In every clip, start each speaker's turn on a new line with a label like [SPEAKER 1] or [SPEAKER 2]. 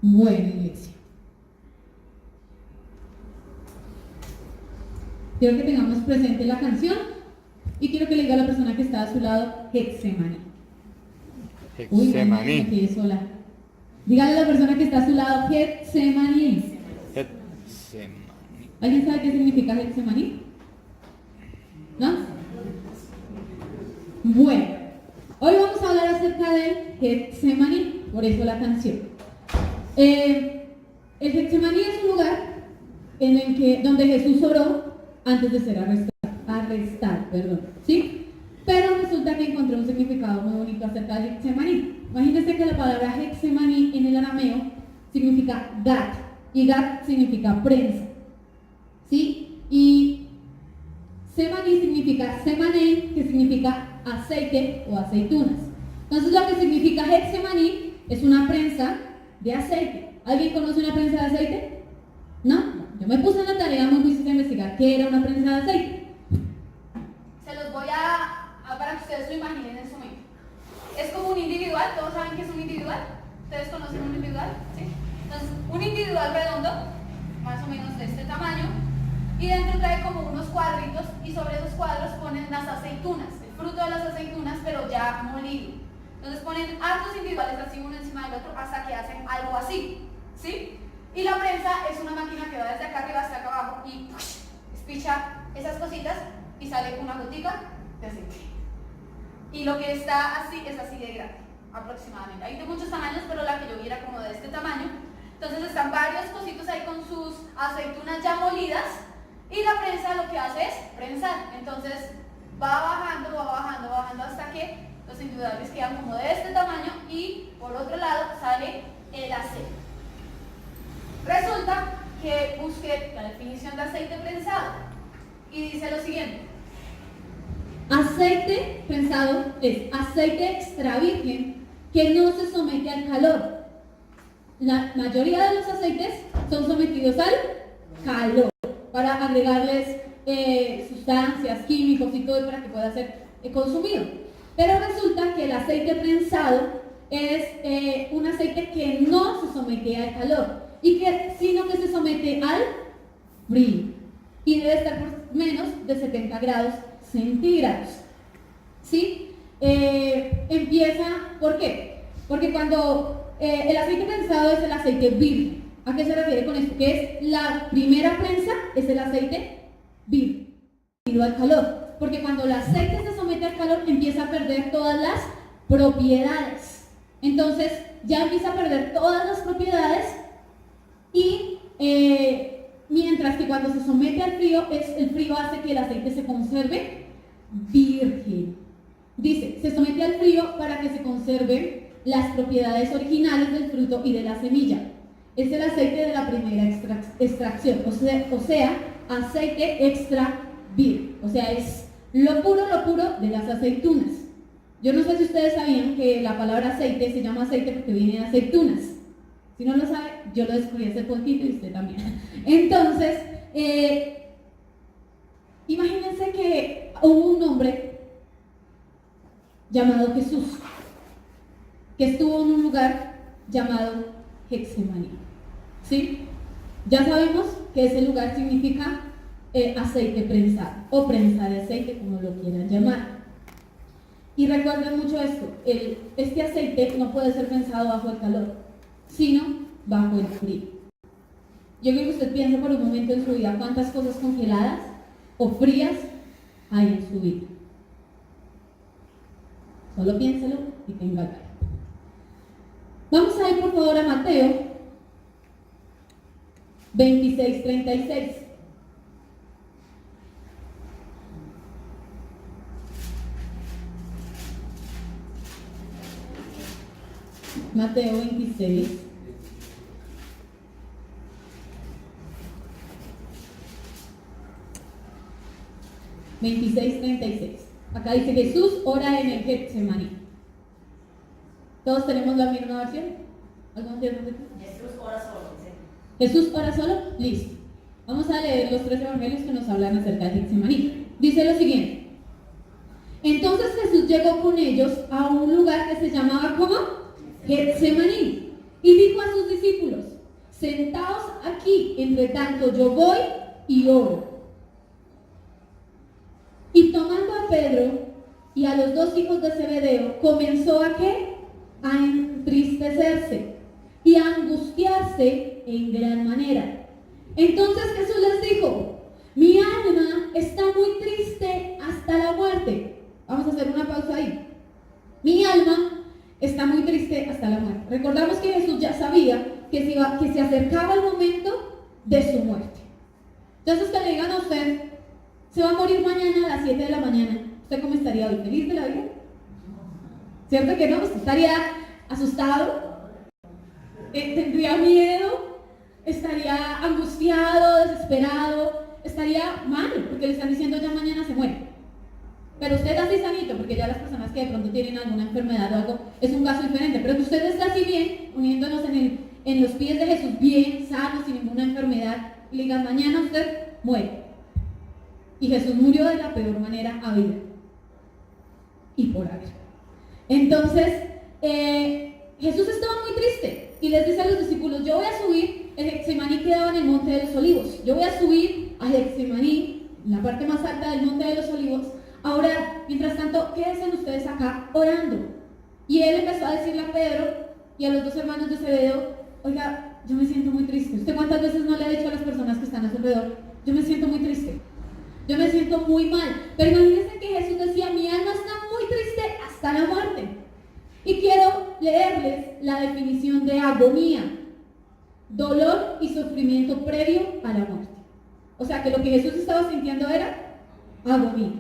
[SPEAKER 1] Bueno, iglesia. Quiero que tengamos presente la canción y quiero que le diga a la persona que está a su lado, Getsemaní.
[SPEAKER 2] Getsemaní.
[SPEAKER 1] Uy, me quedé sola. Dígale a la persona que está a su lado, Getsemaní.
[SPEAKER 2] Getsemaní.
[SPEAKER 1] ¿Alguien sabe qué significa Getsemaní? ¿No? Bueno, hoy vamos a hablar acerca del Getsemaní, por eso la canción. El Getsemaní es un lugar en el que, donde Jesús oró antes de ser arrestado, ¿sí? Pero resulta que encontré un significado muy bonito acerca del Getsemaní. Imagínense que la palabra Getsemaní en el arameo significa gat, y gat significa prensa, ¿sí? Y semaní significa semané, que significa aceite o aceitunas. Entonces lo que significa Getsemaní es una prensa de aceite. ¿Alguien conoce una prensa de aceite? ¿No? Yo me puse en la tarea muy juiciosa de investigar qué era una prensa de aceite.
[SPEAKER 3] Se los voy para que ustedes lo imaginen en su mente. Es como un individual, ¿todos saben qué es un individual? ¿Ustedes conocen un individual? ¿Sí? Entonces, un individual redondo, más o menos de este tamaño, y dentro trae como unos cuadritos, y sobre esos cuadros ponen las aceitunas, el fruto de las aceitunas, pero ya molido. Entonces ponen hartos individuales así uno encima del otro hasta que hacen algo así, ¿sí? Y la prensa es una máquina que va desde acá arriba hasta acá abajo y espicha esas cositas y sale una gotica de aceite. Y lo que está así es así de grande, aproximadamente. Hay de muchos tamaños, pero la que yo vi era como de este tamaño. Entonces están varios cositos ahí con sus aceitunas ya molidas y la prensa lo que hace es prensar. Entonces va bajando hasta que los individuales quedan como de este tamaño y por otro lado sale el aceite. Resulta que busqué la definición de aceite prensado y dice lo siguiente.
[SPEAKER 1] Aceite prensado es aceite extra virgen que no se somete al calor. La mayoría de los aceites son sometidos al calor para agregarles sustancias, químicos y todo para que pueda ser consumido. Pero resulta que el aceite prensado es un aceite que no se somete al calor, sino que se somete al frío. Y debe estar por menos de 70 grados centígrados. ¿Sí? Empieza, ¿por qué? Porque cuando el aceite prensado es el aceite virgen. ¿A qué se refiere con esto? Que es la primera prensa, es el aceite virgen, debido al calor. Porque cuando el aceite se somete al calor, empieza a perder todas las propiedades. Entonces, ya empieza a perder todas las propiedades y mientras que cuando se somete al frío, el frío hace que el aceite se conserve virgen. Dice, se somete al frío para que se conserven las propiedades originales del fruto y de la semilla. Es el aceite de la primera extracción, o sea, aceite extra virgen. O sea, es lo puro de las aceitunas. Yo no sé si ustedes sabían que la palabra aceite se llama aceite porque viene de aceitunas. Si no lo sabe, yo lo descubrí hace poquito y usted también. Entonces, imagínense que hubo un hombre llamado Jesús, que estuvo en un lugar llamado Getsemaní. ¿Sí? Ya sabemos que ese lugar significa aceite prensado, o prensa de aceite, como lo quieran llamar. Y recuerden mucho esto, este aceite no puede ser prensado bajo el calor, sino bajo el frío. Yo quiero que usted piense por un momento en su vida cuántas cosas congeladas o frías hay en su vida. Solo piénselo y tenga calma. Vamos a ir por favor a Mateo 26:36. Mateo 26. Acá dice Jesús ora en el Getsemaní. ¿Todos tenemos la misma versión? ¿Alguno tiene?
[SPEAKER 4] Jesús ora solo, ¿sí?
[SPEAKER 1] Jesús ora solo, listo. Vamos a leer los 3 evangelios que nos hablan acerca del Getsemaní. Dice lo siguiente. Entonces Jesús llegó con ellos a un lugar que se llamaba ¿cómo? Getsemaní. y dijo a sus discípulos: sentaos aquí, entre tanto yo voy y oro. Y tomando a Pedro y a los dos hijos de Zebedeo, comenzó ¿a qué? A entristecerse y a angustiarse en gran manera. Entonces Jesús les dijo: mi alma está muy triste hasta la muerte. Vamos a hacer una pausa ahí. Mi alma está muy triste hasta la muerte. Recordamos que Jesús ya sabía que se acercaba el momento de su muerte. Entonces, que le digan a usted: se va a morir mañana a las 7 de la mañana, ¿usted cómo estaría hoy? ¿Feliz de la vida? ¿Cierto que no? ¿Usted estaría asustado? ¿Tendría miedo? ¿Estaría angustiado, desesperado? Estaría mal, porque le están diciendo ya mañana se muere. Pero usted así sanito, porque ya las personas que de pronto tienen alguna enfermedad o algo, es un caso diferente. Pero que usted está así bien, uniéndonos en los pies de Jesús, bien, sano, sin ninguna enfermedad, y le digan: mañana usted muere. Y Jesús murió de la peor manera a vida. Y por haber. Entonces, Jesús estaba muy triste y les dice a los discípulos: yo voy a subir. El Getsemaní quedaba en el monte de los olivos. Yo voy a subir a Getsemaní, en la parte más alta del monte de los olivos, a orar. Mientras tanto, quédense ustedes acá orando. Y él empezó a decirle a Pedro y a los dos hermanos de Zebedeo: oiga, yo me siento muy triste. ¿Usted cuántas veces no le ha dicho a las personas que están a su alrededor: yo me siento muy triste, yo me siento muy mal? Pero imagínense que Jesús decía: mi alma está muy triste hasta la muerte. Y quiero leerles la definición de agonía: dolor y sufrimiento previo a la muerte. O sea que lo que Jesús estaba sintiendo era agonía.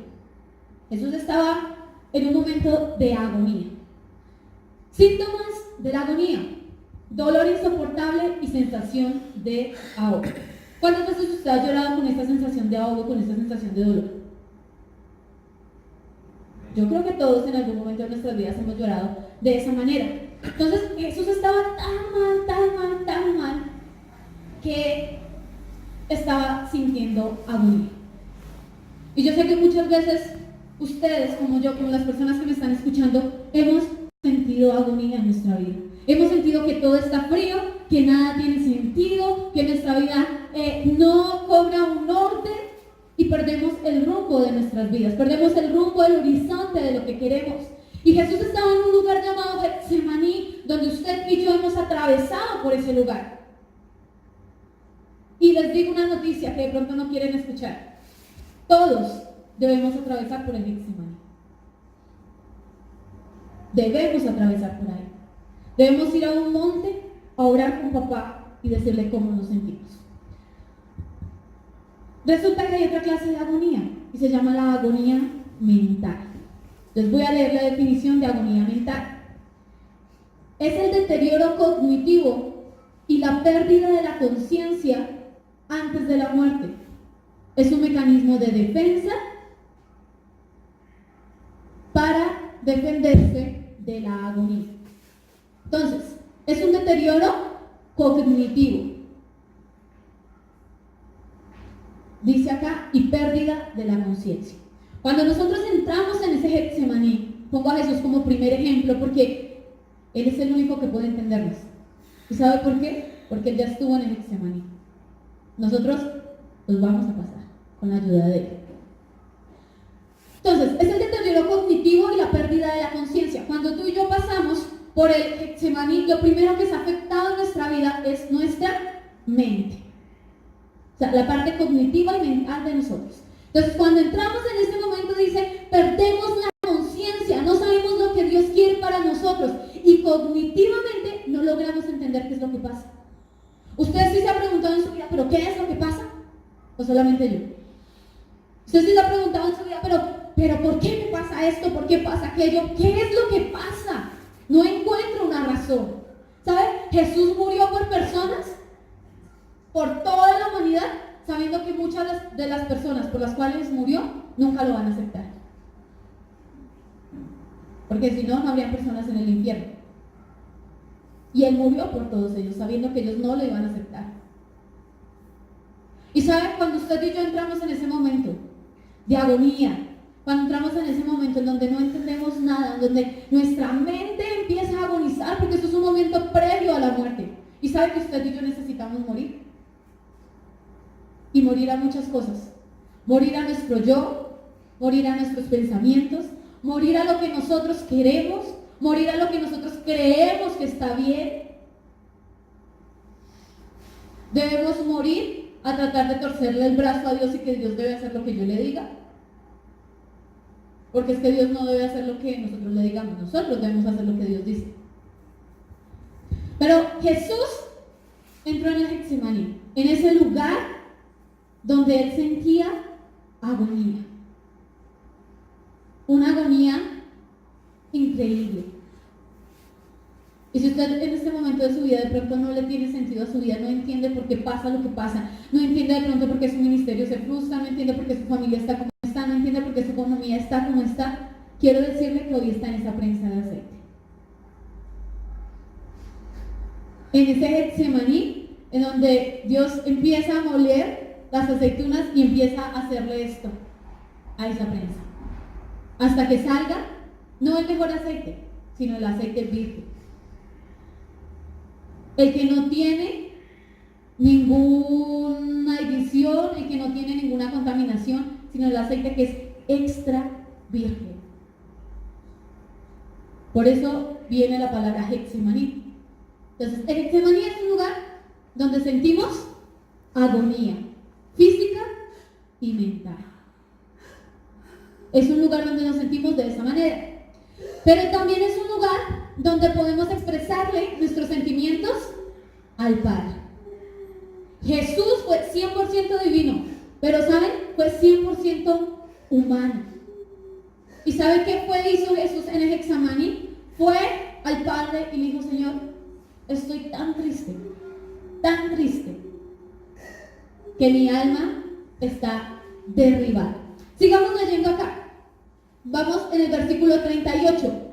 [SPEAKER 1] Jesús estaba en un momento de agonía. Síntomas de la agonía: dolor insoportable y sensación de ahogo. ¿Cuántas veces usted ha llorado con esta sensación de ahogo, con esta sensación de dolor? Yo creo que todos en algún momento de nuestras vidas hemos llorado de esa manera. Entonces Jesús estaba tan mal, que estaba sintiendo agonía. Y yo sé que muchas veces ustedes, como yo, como las personas que me están escuchando, hemos sentido agonía en nuestra vida. Hemos sentido que todo está frío, que nada tiene sentido, que nuestra vida no cobra un norte y perdemos el rumbo de nuestras vidas, perdemos el rumbo, el horizonte de lo que queremos. Y Jesús estaba en un lugar llamado Getsemaní, donde usted y yo hemos atravesado por ese lugar. Y les digo una noticia que de pronto no quieren escuchar: todos debemos atravesar por el Getsemaní. Debemos atravesar por ahí. Debemos ir a un monte a orar con papá y decirle cómo nos sentimos. Resulta que hay otra clase de agonía y se llama la agonía mental. Les voy a leer la definición de agonía mental. Es el deterioro cognitivo y la pérdida de la conciencia antes de la muerte. Es un mecanismo de defensa para defenderse de la agonía. Entonces, es un deterioro cognitivo. Dice acá: y pérdida de la conciencia. Cuando nosotros entramos en ese Getsemaní, pongo a Jesús como primer ejemplo porque Él es el único que puede entendernos. ¿Y sabe por qué? Porque Él ya estuvo en el Getsemaní. Nosotros los vamos a pasar con la ayuda de Él. Entonces, es el deterioro cognitivo y la pérdida de la conciencia. Cuando tú y yo pasamos por el Getsemaní, lo primero que se ha afectado en nuestra vida es nuestra mente. O sea, la parte cognitiva y mental de nosotros. Entonces, cuando entramos en este momento, dice: perdemos la conciencia, no sabemos lo que Dios quiere para nosotros y cognitivamente no logramos entender qué es lo que pasa. ¿Usted sí se ha preguntado en su vida: ¿pero qué es lo que pasa? ¿O solamente yo? ¿Usted sí se ha preguntado en su vida: pero ¿por qué me pasa esto? ¿Por qué pasa aquello? ¿Qué es lo que pasa? No encuentro una razón. ¿Sabe? Jesús murió por personas, por toda la humanidad, sabiendo que muchas de las personas por las cuales murió nunca lo van a aceptar. Porque si no, no habría personas en el infierno. Y Él murió por todos ellos, sabiendo que ellos no lo iban a aceptar. Y sabe, cuando usted y yo entramos en ese momento de agonía, cuando entramos en ese momento en donde no entendemos nada, en donde nuestra mente empieza a agonizar, porque eso es un momento previo a la muerte. sabe que usted y yo necesitamos morir. Y morir a muchas cosas. Morir a nuestro yo, morir a nuestros pensamientos, morir a lo que nosotros queremos, morir a lo que nosotros creemos que está bien. Debemos morir a tratar de torcerle el brazo a Dios y que Dios debe hacer lo que yo le diga. Porque es que Dios no debe hacer lo que nosotros le digamos, nosotros debemos hacer lo que Dios dice. Pero Jesús entró en el Getsemaní, en ese lugar donde él sentía agonía. Una agonía increíble. Y si usted en este momento de su vida de pronto no le tiene sentido a su vida, no entiende por qué pasa lo que pasa, no entiende de pronto por qué su ministerio se frustra, no entiende por qué su familia está como está, no entiende por qué su economía está como está, quiero decirle que hoy está en esa prensa de aceite. En ese Getsemaní, en donde Dios empieza a moler las aceitunas y empieza a hacerle esto a esa prensa. Hasta que salga, no el mejor aceite, sino el aceite virgen. El que no tiene ninguna adición, el que no tiene ninguna contaminación, sino el aceite que es extra virgen. Por eso viene la palabra Getsemaní. Entonces, el Getsemaní es un lugar donde sentimos agonía física y mental. Es un lugar donde nos sentimos de esa manera. Pero también es un lugar donde podemos expresarle nuestros sentimientos al Padre. Jesús fue 100% divino, pero ¿saben? Fue 100% humano. ¿Y saben qué hizo Jesús en el Getsemaní? Fue al Padre y le dijo: Señor, estoy tan triste, que mi alma está derribada. Sigamos leyendo acá. Vamos en el versículo 38.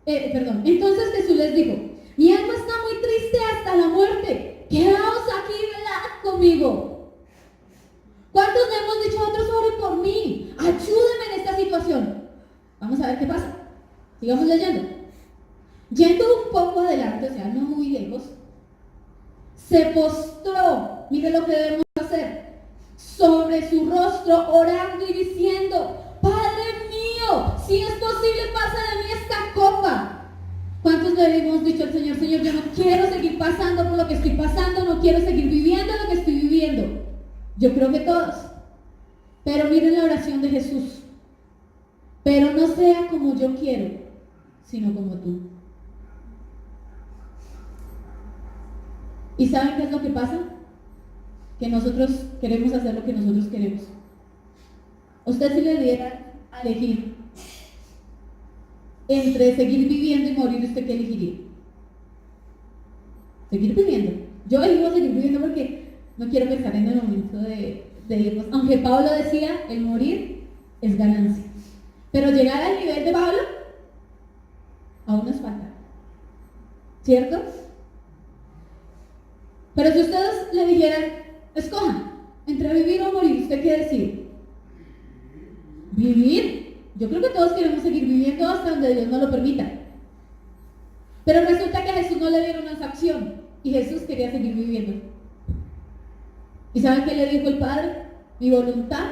[SPEAKER 1] Entonces Jesús les dijo: mi alma está muy triste hasta la muerte. Quedaos aquí, velad conmigo. ¿Cuántos le hemos dicho a otros: oren por mí, ayúdenme en esta situación? Vamos a ver qué pasa. Sigamos leyendo. Yendo un poco adelante, o sea, no muy lejos, se postró, mire lo que debemos hacer, sobre su rostro, orando y diciendo: Padre mío, si es posible, pasa de mí esta copa. ¿Cuántos le hemos dicho al Señor: Señor, yo no quiero seguir pasando por lo que estoy pasando, no quiero seguir viviendo lo que estoy viviendo? Yo creo que todos. Pero miren la oración de Jesús: pero no sea como yo quiero, sino como tú. ¿Y saben qué es lo que pasa? Que nosotros queremos hacer lo que nosotros queremos. Usted, si le diera a elegir entre seguir viviendo y morir, ¿usted qué elegiría? Seguir viviendo. Yo elijo seguir viviendo porque no quiero pensar en el momento de irnos. Aunque Pablo decía: el morir es ganancia. Pero llegar al nivel de Pablo aún nos falta, ¿cierto? Pero si ustedes le dijeran: escojan entre vivir o morir, ¿usted qué decide? Vivir. Yo creo que todos queremos seguir viviendo hasta donde Dios nos lo permita. Pero resulta que a Jesús no le dieron esa opción y Jesús quería seguir viviendo. ¿Y saben qué le dijo el Padre? Mi voluntad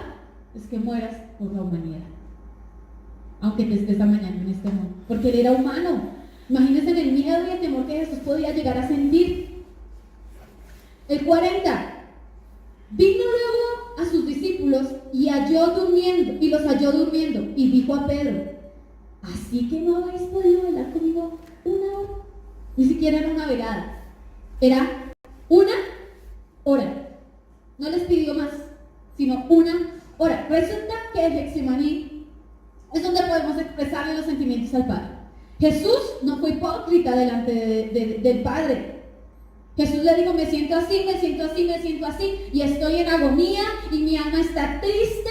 [SPEAKER 1] es que mueras por la humanidad, aunque te estés amañando en este mundo, porque él era humano. Imagínense en el miedo y el temor que Jesús podía llegar a sentir. El 40. Vino luego a sus discípulos y los halló durmiendo, y dijo a Pedro: ¿así que no habéis podido velar conmigo una hora? Ni siquiera era una velada, era una hora. No les pidió más, sino una hora. Resulta que el Getsemaní es donde podemos expresarle los sentimientos al Padre. Jesús no fue hipócrita delante del Padre. Jesús le dijo: me siento así, y estoy en agonía, y mi alma está triste.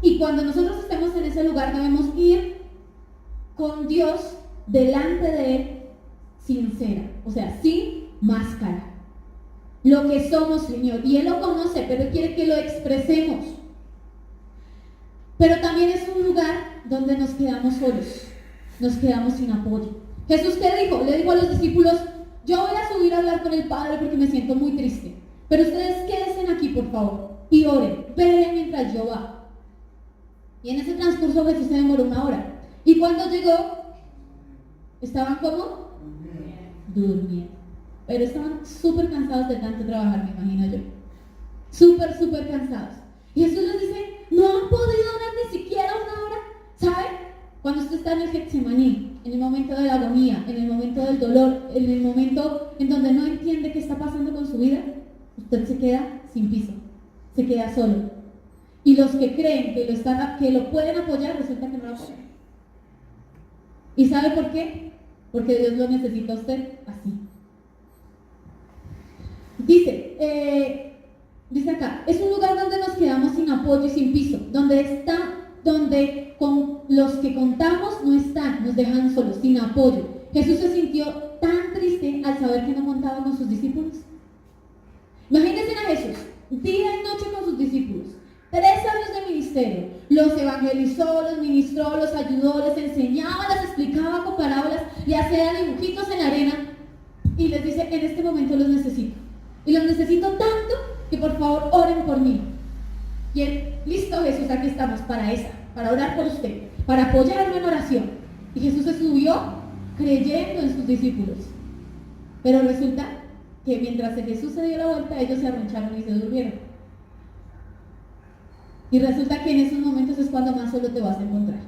[SPEAKER 1] Y cuando nosotros estemos en ese lugar, debemos ir con Dios delante de Él sincera, o sea, sin máscara. Lo que somos, Señor, y Él lo conoce, pero Él quiere que lo expresemos. Pero también es un lugar donde nos quedamos solos, nos quedamos sin apoyo. Jesús, ¿qué dijo? Le dijo a los discípulos, yo voy a subir a hablar con el Padre porque me siento muy triste. Pero ustedes quédense aquí, por favor, y oren, velen mientras yo va. Y en ese transcurso Jesús se demoró 1 hora. Y cuando llegó, ¿estaban como? Durmiendo. Pero estaban súper cansados de tanto trabajar, me imagino yo. Súper cansados. Y Jesús les dice, no han podido orar ni siquiera 1 hora. ¿Sabe? Cuando usted está en el Getsemaní, en el momento de la agonía, en el momento del dolor, en el momento en donde no entiende qué está pasando con su vida, usted se queda sin piso, se queda solo. Y los que creen que lo pueden apoyar, resulta que no lo apoyan. ¿Y sabe por qué? Porque Dios lo necesita a usted así. Dice acá, es un lugar donde nos quedamos sin apoyo y sin piso, donde con los que contamos no están, nos dejan solos, sin apoyo. Jesús se sintió tan triste al saber que no contaba con sus discípulos. Imagínense a Jesús, día y noche con sus discípulos, 3 años de ministerio, los evangelizó, los ministró, los ayudó, les enseñaba, les explicaba con parábolas y hacía dibujitos en la arena y les dice, en este momento los necesito. Y los necesito tanto que por favor oren por mí. Y él, listo Jesús, aquí estamos para orar por usted, para apoyarlo en oración. Y Jesús se subió creyendo en sus discípulos. Pero resulta que mientras Jesús se dio la vuelta, ellos se arroncharon y se durmieron. Y resulta que en esos momentos es cuando más solo te vas a encontrar.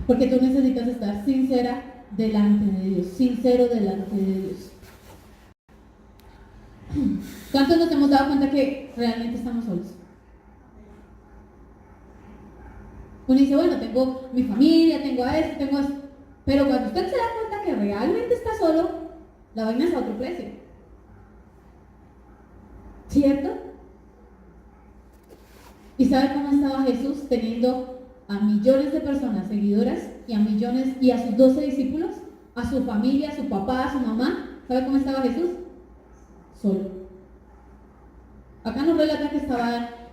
[SPEAKER 1] Porque tú necesitas estar sincero delante de Dios. ¿Cuántos nos hemos dado cuenta que realmente estamos solos? Uno dice, bueno, tengo mi familia, tengo a esto, tengo esto. Pero cuando usted se da cuenta que realmente está solo, la vaina es a otro precio. ¿Cierto? ¿Y sabe cómo estaba Jesús teniendo a millones de personas seguidoras y a sus 12 discípulos, a su familia, a su papá, a su mamá? ¿Sabe cómo estaba Jesús? Solo. Acá nos relata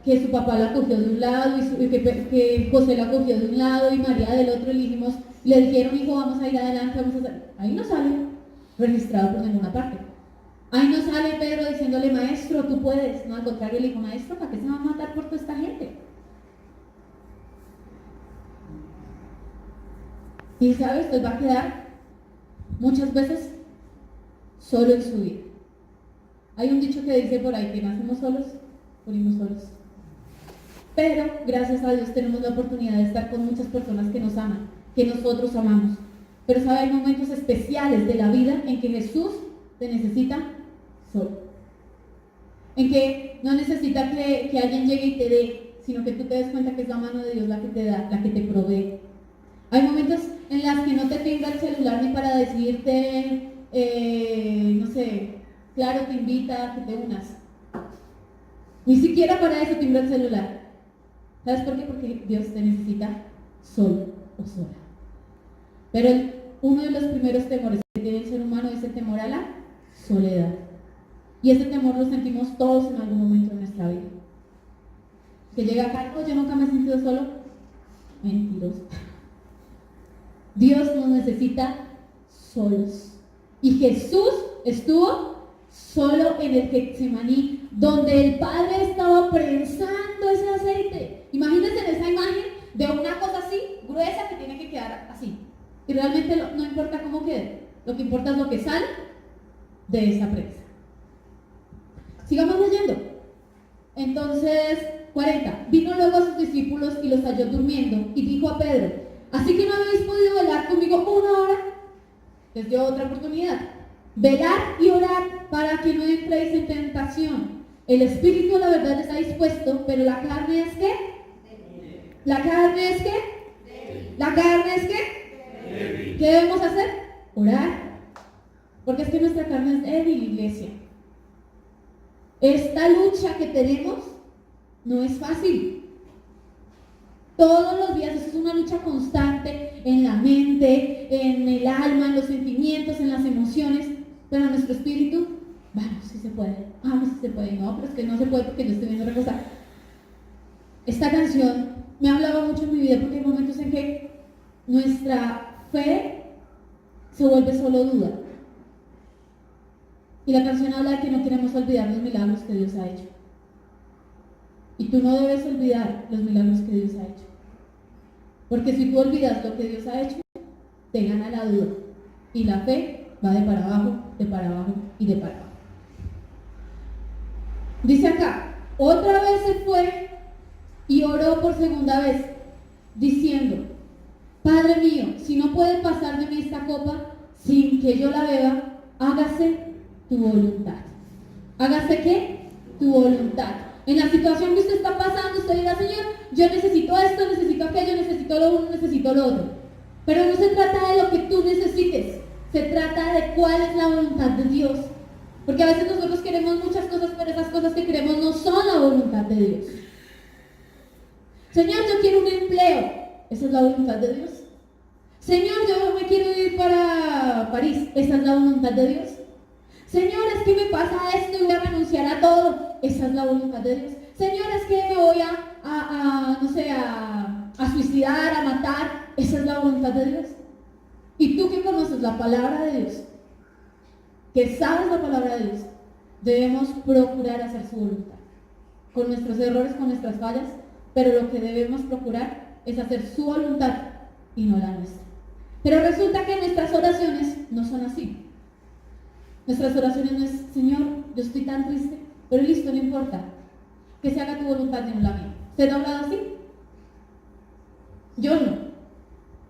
[SPEAKER 1] que su papá la cogió de un lado y que José la cogió de un lado y María del otro, le dijeron, hijo, vamos a ir adelante, vamos a hacer. Ahí no sale registrado por ninguna parte. Ahí no sale Pedro diciéndole, maestro, tú puedes. No, al contrario, le dijo, maestro, ¿para qué se va a matar por toda esta gente? Y sabes, usted va a quedar muchas veces solo en su vida. Hay un dicho que dice por ahí que nacemos solos, morimos solos. Pero gracias a Dios tenemos la oportunidad de estar con muchas personas que nos aman, que nosotros amamos. Pero sabe, hay momentos especiales de la vida en que Jesús te necesita solo. En que no necesita que alguien llegue y te dé, sino que tú te des cuenta que es la mano de Dios la que te da, la que te provee. Hay momentos en los que no te tenga el celular ni para decirte, no sé, claro, te invita a que te unas. Ni siquiera para eso timbra el celular. ¿Sabes por qué? Porque Dios te necesita solo o sola. Pero uno de los primeros temores que tiene el ser humano es el temor a la soledad. Y ese temor lo sentimos todos en algún momento de nuestra vida. Que llega acá, no, yo nunca me he sentido solo. Mentiroso. Dios nos necesita solos. Y Jesús estuvo solo en el Getsemaní, donde el Padre estaba prensando ese aceite. Imagínense en esa imagen de una cosa así, gruesa, que tiene que quedar así. Y realmente no importa cómo quede, lo que importa es lo que sale de esa prensa. Sigamos leyendo. Entonces, 40. Vino luego a sus discípulos y los halló durmiendo, y dijo a Pedro, ¿así que no habéis podido velar conmigo 1 hora? Les dio otra oportunidad. Velar y orar para que no entréis en tentación. El espíritu, la verdad, está dispuesto, pero la carne es ¿qué? ¿La carne es qué? ¿La carne es qué? ¿Qué debemos hacer? Orar. Porque es que nuestra carne es débil, iglesia. Esta lucha que tenemos no es fácil. Todos los días, eso es una lucha constante en la mente, en el alma, en los sentimientos, en las emociones. Pero nuestro espíritu, vamos, sí se puede, vamos, sí se puede. No, pero es que no se puede porque yo estoy viendo otra cosa. Esta canción me ha hablado mucho en mi vida porque hay momentos en que nuestra fe se vuelve solo duda. Y la canción habla de que no queremos olvidar los milagros que Dios ha hecho. Y tú no debes olvidar los milagros que Dios ha hecho. Porque si tú olvidas lo que Dios ha hecho, te gana la duda. Y la fe va de para abajo, de para abajo y de para abajo. Dice acá, otra vez se fue y oró por segunda vez, diciendo, Padre mío, si no puede pasar de mí esta copa sin que yo la beba, hágase tu voluntad. ¿Hágase qué? Tu voluntad. En la situación que usted está pasando, usted dirá, Señor, yo necesito esto, necesito aquello, necesito lo uno, necesito lo otro. Pero no se trata de lo que tú necesites, se trata de cuál es la voluntad de Dios. Porque a veces nosotros queremos muchas cosas, pero esas cosas que queremos no son la voluntad de Dios. Señor, yo quiero un empleo. Esa es la voluntad de Dios. Señor, yo me quiero ir para París. Esa es la voluntad de Dios. Señor, es que me pasa esto y voy a renunciar a todo. Esa es la voluntad de Dios. Señor, es que me voy a suicidar, a matar. Esa es la voluntad de Dios. Y tú que conoces la palabra de Dios, que sabes la palabra de Dios, debemos procurar hacer su voluntad. Con nuestros errores, con nuestras fallas, pero lo que debemos procurar es hacer su voluntad y no la nuestra. Pero resulta que nuestras oraciones no son así. Nuestras oraciones no es, Señor, yo estoy tan triste, pero listo, no importa. Que se haga tu voluntad y no la mía. ¿Usted no ha hablado así? Yo no.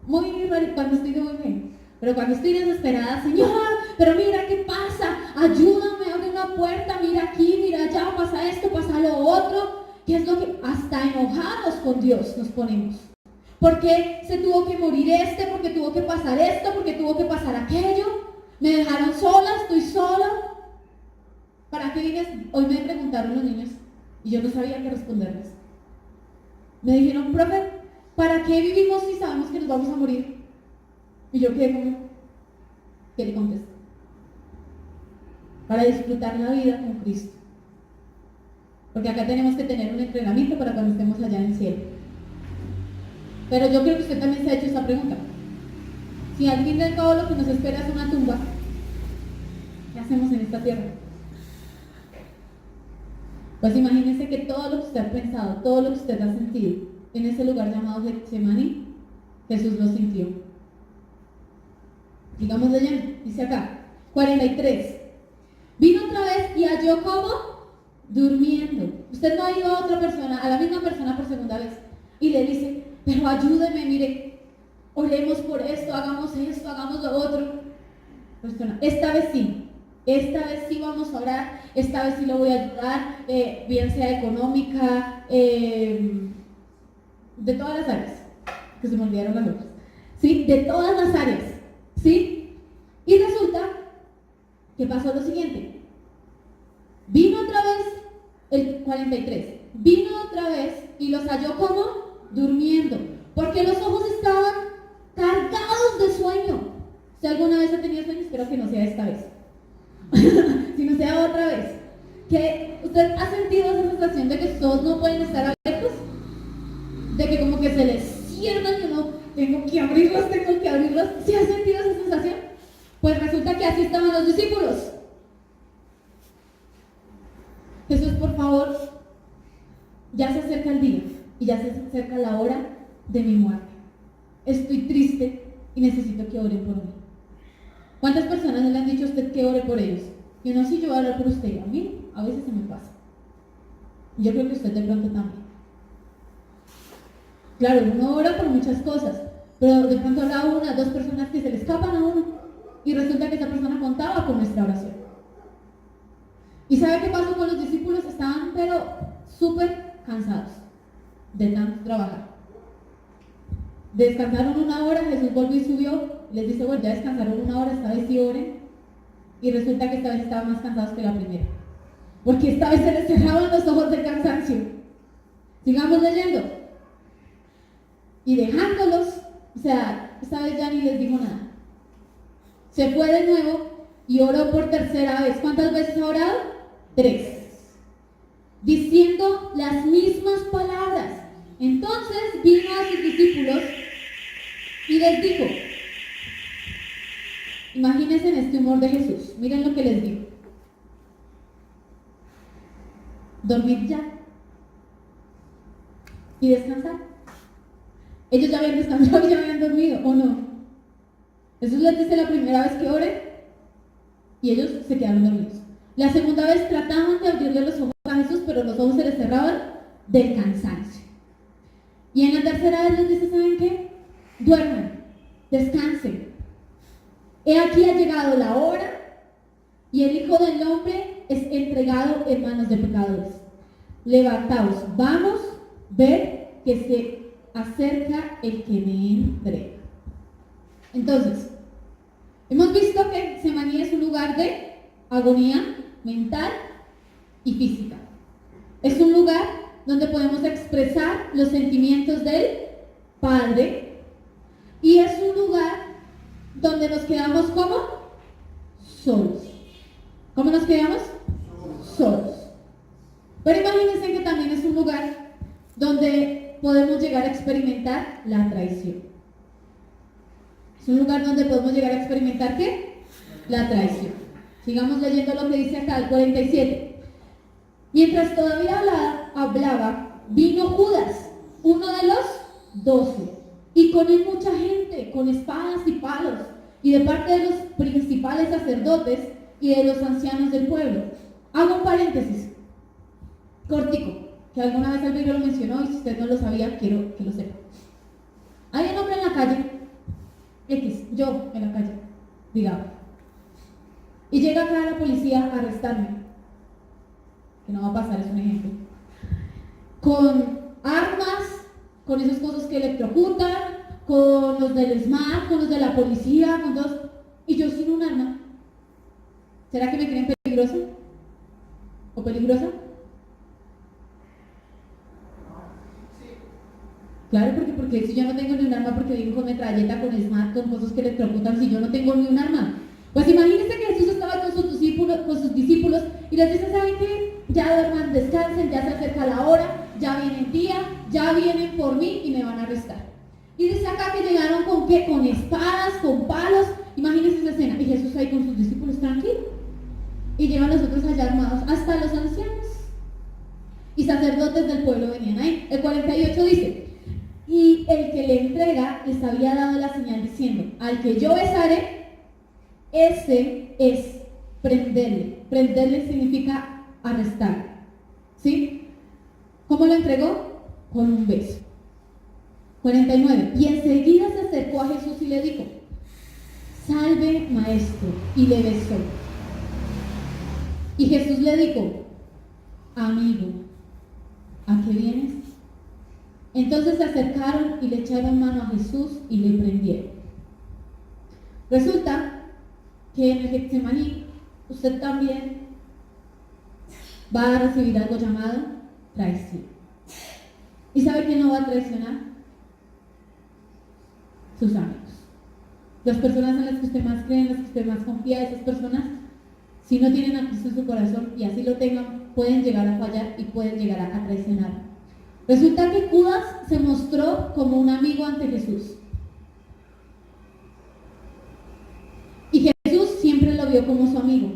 [SPEAKER 1] Muy raro cuando estoy de muy bien. Pero cuando estoy desesperada, Señor, pero mira qué pasa, ayúdame, abre una puerta, mira aquí, mira allá, pasa esto, pasa lo otro. ¿Qué es lo que? Hasta enojados con Dios nos ponemos. ¿Por qué se tuvo que morir este? ¿Por qué tuvo que pasar esto? ¿Por qué tuvo que pasar aquello? ¿Me dejaron sola? ¿Estoy sola? ¿Para qué vienes? Hoy me preguntaron los niños y yo no sabía qué responderles. Me dijeron, profe, ¿para qué vivimos si sabemos que nos vamos a morir? Y yo quedé como, ¿qué le contesto? Para disfrutar la vida con Cristo. Porque acá tenemos que tener un entrenamiento para cuando estemos allá en el cielo. Pero yo creo que usted también se ha hecho esa pregunta. Si al fin de todo lo que nos espera es una tumba, ¿qué hacemos en esta tierra? Pues imagínense que todo lo que usted ha pensado, todo lo que usted ha sentido en ese lugar llamado Getsemaní, Jesús lo sintió. Digamos leyendo, dice acá, 43. Vino otra vez y halló como durmiendo. Usted no ha ido a otra persona, a la misma persona por segunda vez, y le dice, pero ayúdeme, mire, oremos por esto, hagamos lo otro. Esta vez sí vamos a orar, esta vez sí lo voy a ayudar, bien sea económica, de todas las áreas, que se me olvidaron las otras, ¿sí? De todas las áreas, ¿sí? Y resulta que pasó lo siguiente, vino otra vez, el 43, vino otra vez y los halló como durmiendo, porque los ojos estaban cargados de sueño. Si alguna vez ha tenido sueño, espero que no sea esta vez, si no sea otra vez, que usted ha sentido esa sensación de que todos no pueden estar abiertos, de que como que se les cierran y uno, tengo que abrirlos, ¿sí ha sentido esa sensación? Pues resulta que así estaban los discípulos. Jesús, por favor, ya se acerca el día y ya se acerca la hora de mi muerte. Estoy triste y necesito que oren por mí. ¿Cuántas personas le han dicho a usted que ore por ellos? Y uno, sí, yo voy a orar por usted. A mí a veces se me pasa. Yo creo que usted de pronto también. Claro, uno ora por muchas cosas, pero de pronto habrá una, dos personas que se le escapan a uno y resulta que esa persona contaba con nuestra oración. ¿Y sabe qué pasó con los discípulos? Estaban pero súper cansados de tanto trabajar. Descansaron una hora, Jesús volvió y subió, les dice, bueno, ya descansaron una hora, esta vez sí oren, y resulta que esta vez estaban más cansados que la primera, porque esta vez se les cerraban los ojos del cansancio. Sigamos leyendo. Y dejándolos, o sea, esta vez ya ni les dijo nada. Se fue de nuevo y oró por tercera vez. ¿Cuántas veces ha orado? 3. Diciendo las mismas palabras. Entonces vino a sus discípulos Y les dijo, imagínense en este humor de Jesús, miren lo que les dijo. Dormid ya y descansar. Ellos ya habían descansado y ya habían dormido, ¿o no? Jesús les dice la primera vez que oren y ellos se quedaron dormidos. La segunda vez trataban de abrirle los ojos a Jesús, pero los ojos se les cerraban del cansancio. Y en la tercera vez les dice, ¿saben qué? Duerman, descansen. He aquí ha llegado la hora y el Hijo del Hombre es entregado en manos de pecadores. Levantaos, vamos, ved que se acerca el que me entrega. Entonces, hemos visto que Getsemaní es un lugar de agonía mental y física. Es un lugar donde podemos expresar los sentimientos del Padre y es un lugar donde nos quedamos como solos. ¿Cómo nos quedamos? Solos. Pero imagínense que también es un lugar donde podemos llegar a experimentar la traición. Es un lugar donde podemos llegar a experimentar ¿qué? La traición. Sigamos leyendo lo que dice acá el 47. Mientras todavía hablaba, vino Judas, uno de los 12, y con él mucha gente, con espadas y palos, y de parte de los principales sacerdotes y de los ancianos del pueblo. Hago un paréntesis, cortico, que alguna vez Alviro lo mencionó, y si usted no lo sabía, quiero que lo sepa. Hay un hombre en la calle, yo en la calle, digamos, y llega acá la policía a arrestarme, que no va a pasar, es un ejemplo, con armas, con esas cosas que electrocutan, con los del SMAT, con los de la policía, con dos, y yo sin un arma. ¿Será que me creen peligrosa? ¿O peligrosa? Claro, porque si yo no tengo ni un arma, porque vivo con metralleta, con SMAT, con cosas que electrocutan, si yo no tengo ni un arma. Pues imagínense que Jesús estaba con sus discípulos y les dice, ¿saben qué? Ya duerman, descansen, ya se acerca la hora, ya viene el día, ya vienen por mí y me van a arrestar. Y dice acá que llegaron con ¿qué? Con espadas, con palos. Imagínense esa escena. Y Jesús ahí con sus discípulos tranquilo. Y llevan los otros allá armados, hasta los ancianos. Y sacerdotes del pueblo venían ahí. El 48 dice, y el que le entrega les había dado la señal diciendo, al que yo besare, ese es prenderle. Prenderle significa arrestar. ¿Sí? ¿Cómo lo entregó? Con un beso. 49. Y enseguida se acercó a Jesús y le dijo, salve maestro, y le besó. Y Jesús le dijo, amigo, ¿a qué vienes? Entonces se acercaron y le echaron mano a Jesús y le prendieron. Resulta que en el Getsemaní usted también va a recibir algo llamado traición. ¿Y sabe quién no va a traicionar? Sus amigos. Las personas en las que usted más cree, en las que usted más confía, esas personas, si no tienen a Cristo en su corazón y así lo tengan, pueden llegar a fallar y pueden llegar a traicionar. Resulta que Judas se mostró como un amigo ante Jesús. Y Jesús siempre lo vio como su amigo.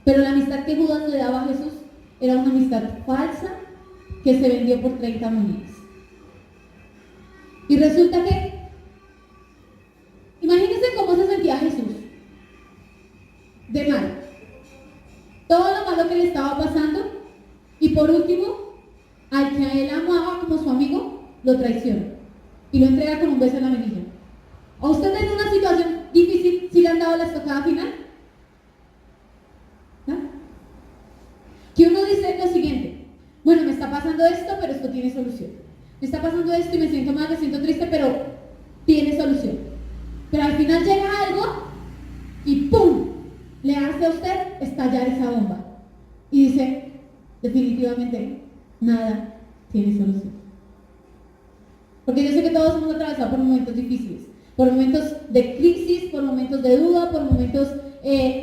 [SPEAKER 1] Pero la amistad que Judas le daba a Jesús era una amistad falsa que se vendió por 30 monedas. Y resulta que, imagínense cómo se sentía Jesús. De mal. Todo lo malo que le estaba pasando. Y por último, al que a él amaba como su amigo, lo traiciona. Y lo entrega con un beso en la mejilla. ¿A usted en una situación difícil si le han dado la estocada final? ¿No? Que uno dice lo siguiente, bueno, me está pasando esto, pero esto tiene solución. Me está pasando esto y me siento mal, me siento triste, pero tiene solución. Pero al final llega algo y ¡pum! Le hace a usted estallar esa bomba. Y dice, definitivamente, nada tiene solución. Porque yo sé que todos hemos atravesado por momentos difíciles, por momentos de crisis, por momentos de duda, por momentos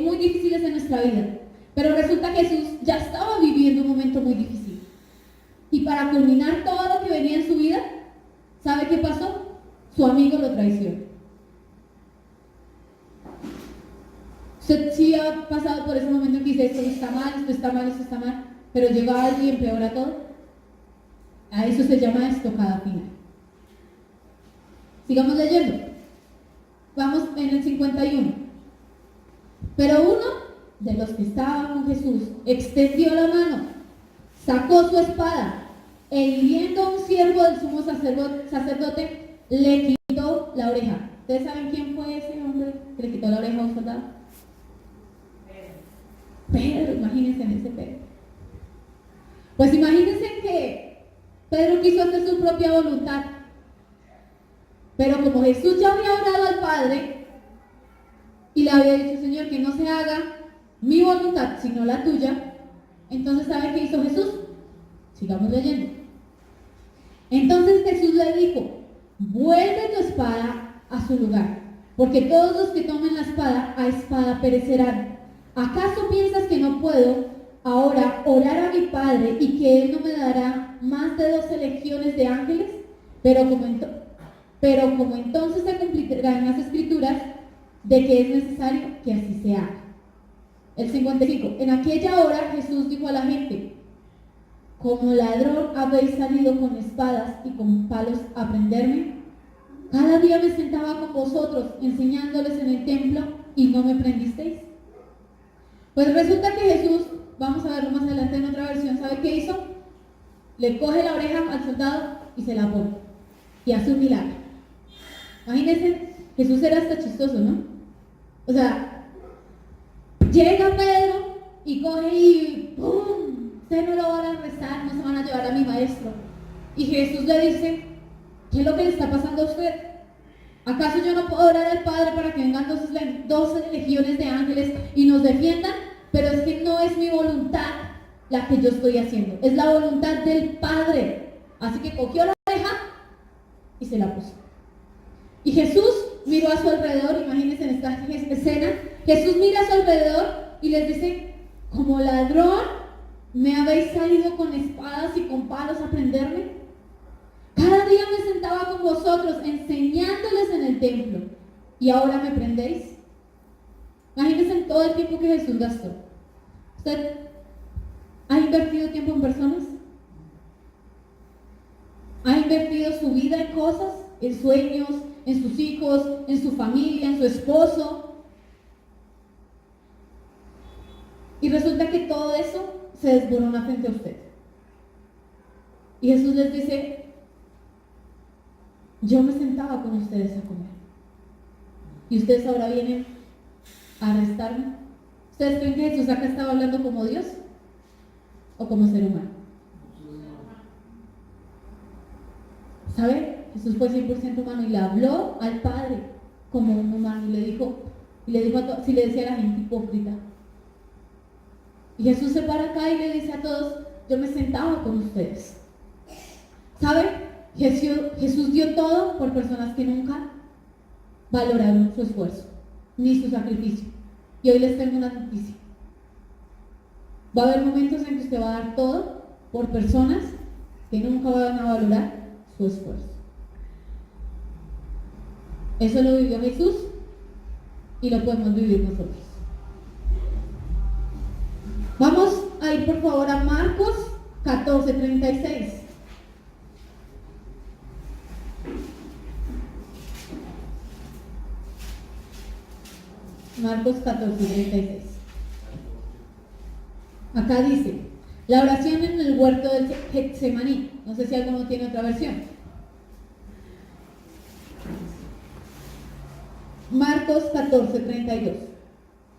[SPEAKER 1] muy difíciles en nuestra vida. Pero resulta que Jesús ya estaba viviendo un momento muy difícil. Y para culminar todo lo que venía en su vida, ¿sabe qué pasó? su amigo lo traiciona. Usted sí ha pasado por ese momento en que dice, esto está mal, esto está mal, esto está mal, pero llega algo y empeora todo. A eso se llama estocada final. Sigamos leyendo. Vamos en el 51. Pero uno de los que estaban con Jesús extendió la mano, sacó su espada e hiriendo a un siervo del sumo sacerdote, le quitó la oreja. ¿Ustedes saben quién fue ese hombre que le quitó la oreja a un soldado? Pedro, imagínense en ese Pedro. Pues imagínense que Pedro quiso hacer su propia voluntad, pero como Jesús ya había orado al Padre y le había dicho, Señor, que no se haga mi voluntad sino la tuya, entonces ¿sabe qué hizo Jesús? Sigamos leyendo. Entonces Jesús le dijo, vuelve tu espada a su lugar, porque todos los que tomen la espada a espada perecerán. ¿Acaso piensas que no puedo ahora orar a mi Padre y que Él no me dará más de 12 legiones de ángeles? Pero como entonces se cumplirán las escrituras de que es necesario que así se haga. El 55. En aquella hora Jesús dijo a la gente, como ladrón habéis salido con espadas y con palos a prenderme. Cada día me sentaba con vosotros enseñándoles en el templo y no me prendisteis. Pues resulta que Jesús, vamos a verlo más adelante en otra versión, ¿sabe qué hizo? Le coge la oreja al soldado y se la pone. Y hace un milagro. Imagínense, Jesús era hasta chistoso, ¿no? O sea, llega Pedro y coge y ¡pum! Ustedes no lo van a arrestar, no se van a llevar a mi maestro. Y Jesús le dice, ¿qué es lo que le está pasando a usted? ¿Acaso yo no puedo orar al Padre para que vengan 12 legiones de ángeles y nos defiendan? Pero es que no es mi voluntad la que yo estoy haciendo, es la voluntad del Padre. Así que cogió la oreja y se la puso. Y Jesús miró a su alrededor, imagínense en esta escena, Jesús mira a su alrededor y les dice, como ladrón, ¿me habéis salido con espadas y con palos a prenderme? Cada día me sentaba con vosotros enseñándoles en el templo y ahora me prendéis. Imagínense en todo el tiempo que Jesús gastó. ¿Usted ha invertido tiempo en personas? ¿Ha invertido su vida en cosas, en sueños, en sus hijos, en su familia, en su esposo? Y resulta que todo eso se desborona frente a usted. Y Jesús les dice, yo me sentaba con ustedes a comer. Y ustedes ahora vienen a arrestarme. ¿Ustedes creen que Jesús acá estaba hablando como Dios o como ser humano? ¿Sabe? Jesús fue 100% humano y le habló al Padre como un humano y le dijo si le decía a la gente hipócrita. Y Jesús se para acá y le dice a todos, yo me sentaba con ustedes. ¿Sabe? Jesús dio todo por personas que nunca valoraron su esfuerzo ni su sacrificio. Y hoy les tengo una noticia. Va a haber momentos en que usted va a dar todo por personas que nunca van a valorar su esfuerzo. Eso lo vivió Jesús y lo podemos vivir nosotros. Vamos a ir por favor a Marcos 14:36. Marcos 14:36. Acá dice, la oración en el huerto del Getsemaní. No sé si alguno tiene otra versión. Marcos 14:32.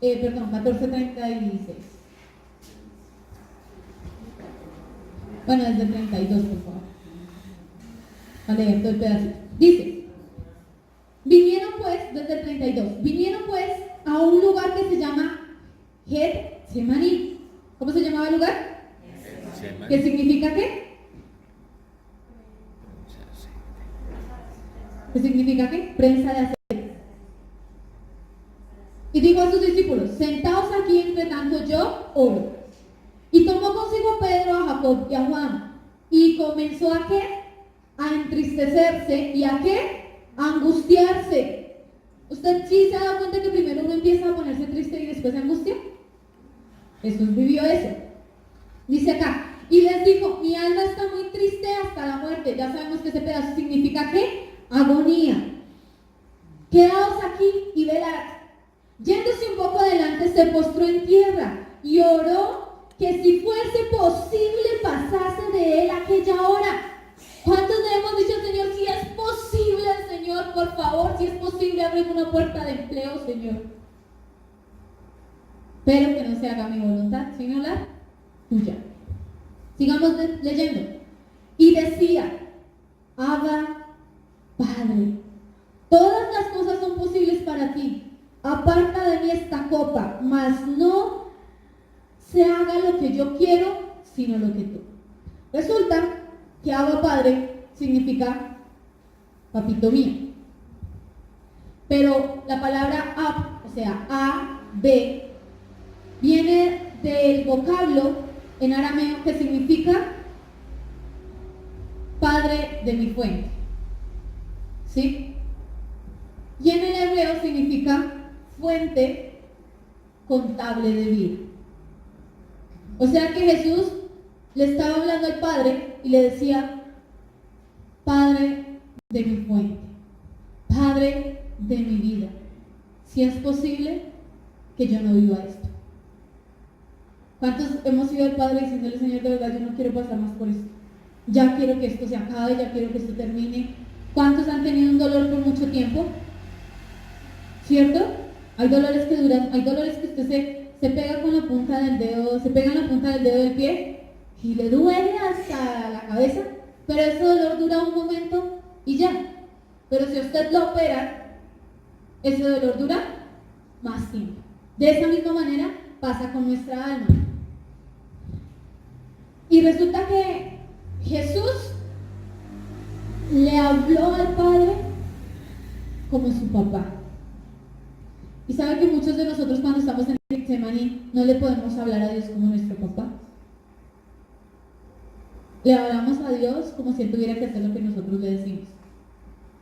[SPEAKER 1] 14:36. Bueno, desde 32, por favor. Vale, leer todo el pedacito. Dice, vinieron pues, desde el 32, vinieron pues a un lugar que se llama Getsemaní. ¿Cómo se llamaba el lugar? ¿Qué significa qué? ¿Qué significa qué? Prensa de aceite. Y dijo a sus discípulos, sentaos aquí entre tanto yo oro. Y tomó consigo a Pedro, a Jacob y a Juan. Y comenzó a ¿qué? A entristecerse y a ¿qué? angustiarse. ¿Usted sí se ha dado cuenta que primero uno empieza a ponerse triste y después se angustia? Jesús vivió eso. Dice acá, y les dijo, mi alma está muy triste hasta la muerte. Ya sabemos que ese pedazo significa ¿qué? Agonía. Quedaos aquí y velad. Yéndose un poco adelante, se postró en tierra y oró que si fuese posible pasase de él aquella hora. ¿Cuántos le hemos dicho al Señor, si es posible, Señor, por favor, si es posible, ábreme una puerta de empleo, Señor? Pero que no se haga mi voluntad, sino la tuya. Sigamos leyendo. Y decía, Abba, Padre, todas las cosas son posibles para ti. Aparta de mí esta copa, mas no se haga lo que yo quiero, sino lo que tú. Resulta que Abba Padre significa papito mío. Pero la palabra ab, o sea, A, B, viene del vocablo en arameo que significa padre de mi fuente. ¿Sí? Y en el hebreo significa fuente contable de vida. O sea que Jesús le estaba hablando al Padre y le decía, Padre de mi fuente, Padre de mi vida, si es posible que yo no viva esto. ¿Cuántos hemos ido al Padre diciéndole, Señor, de verdad yo no quiero pasar más por esto? Ya quiero que esto se acabe, ya quiero que esto termine. ¿Cuántos han tenido un dolor por mucho tiempo? ¿Cierto? Hay dolores que duran, hay dolores que usted se pega con la punta del dedo, se pega en la punta del dedo del pie y le duele hasta la cabeza, pero ese dolor dura un momento y ya. Pero si usted lo opera, ese dolor dura más tiempo. De esa misma manera pasa con nuestra alma. Y resulta que Jesús le habló al Padre como su papá. Y sabe que muchos de nosotros cuando estamos en Getsemaní no le podemos hablar a Dios como nuestro papá. Le hablamos a Dios como si Él tuviera que hacer lo que nosotros le decimos.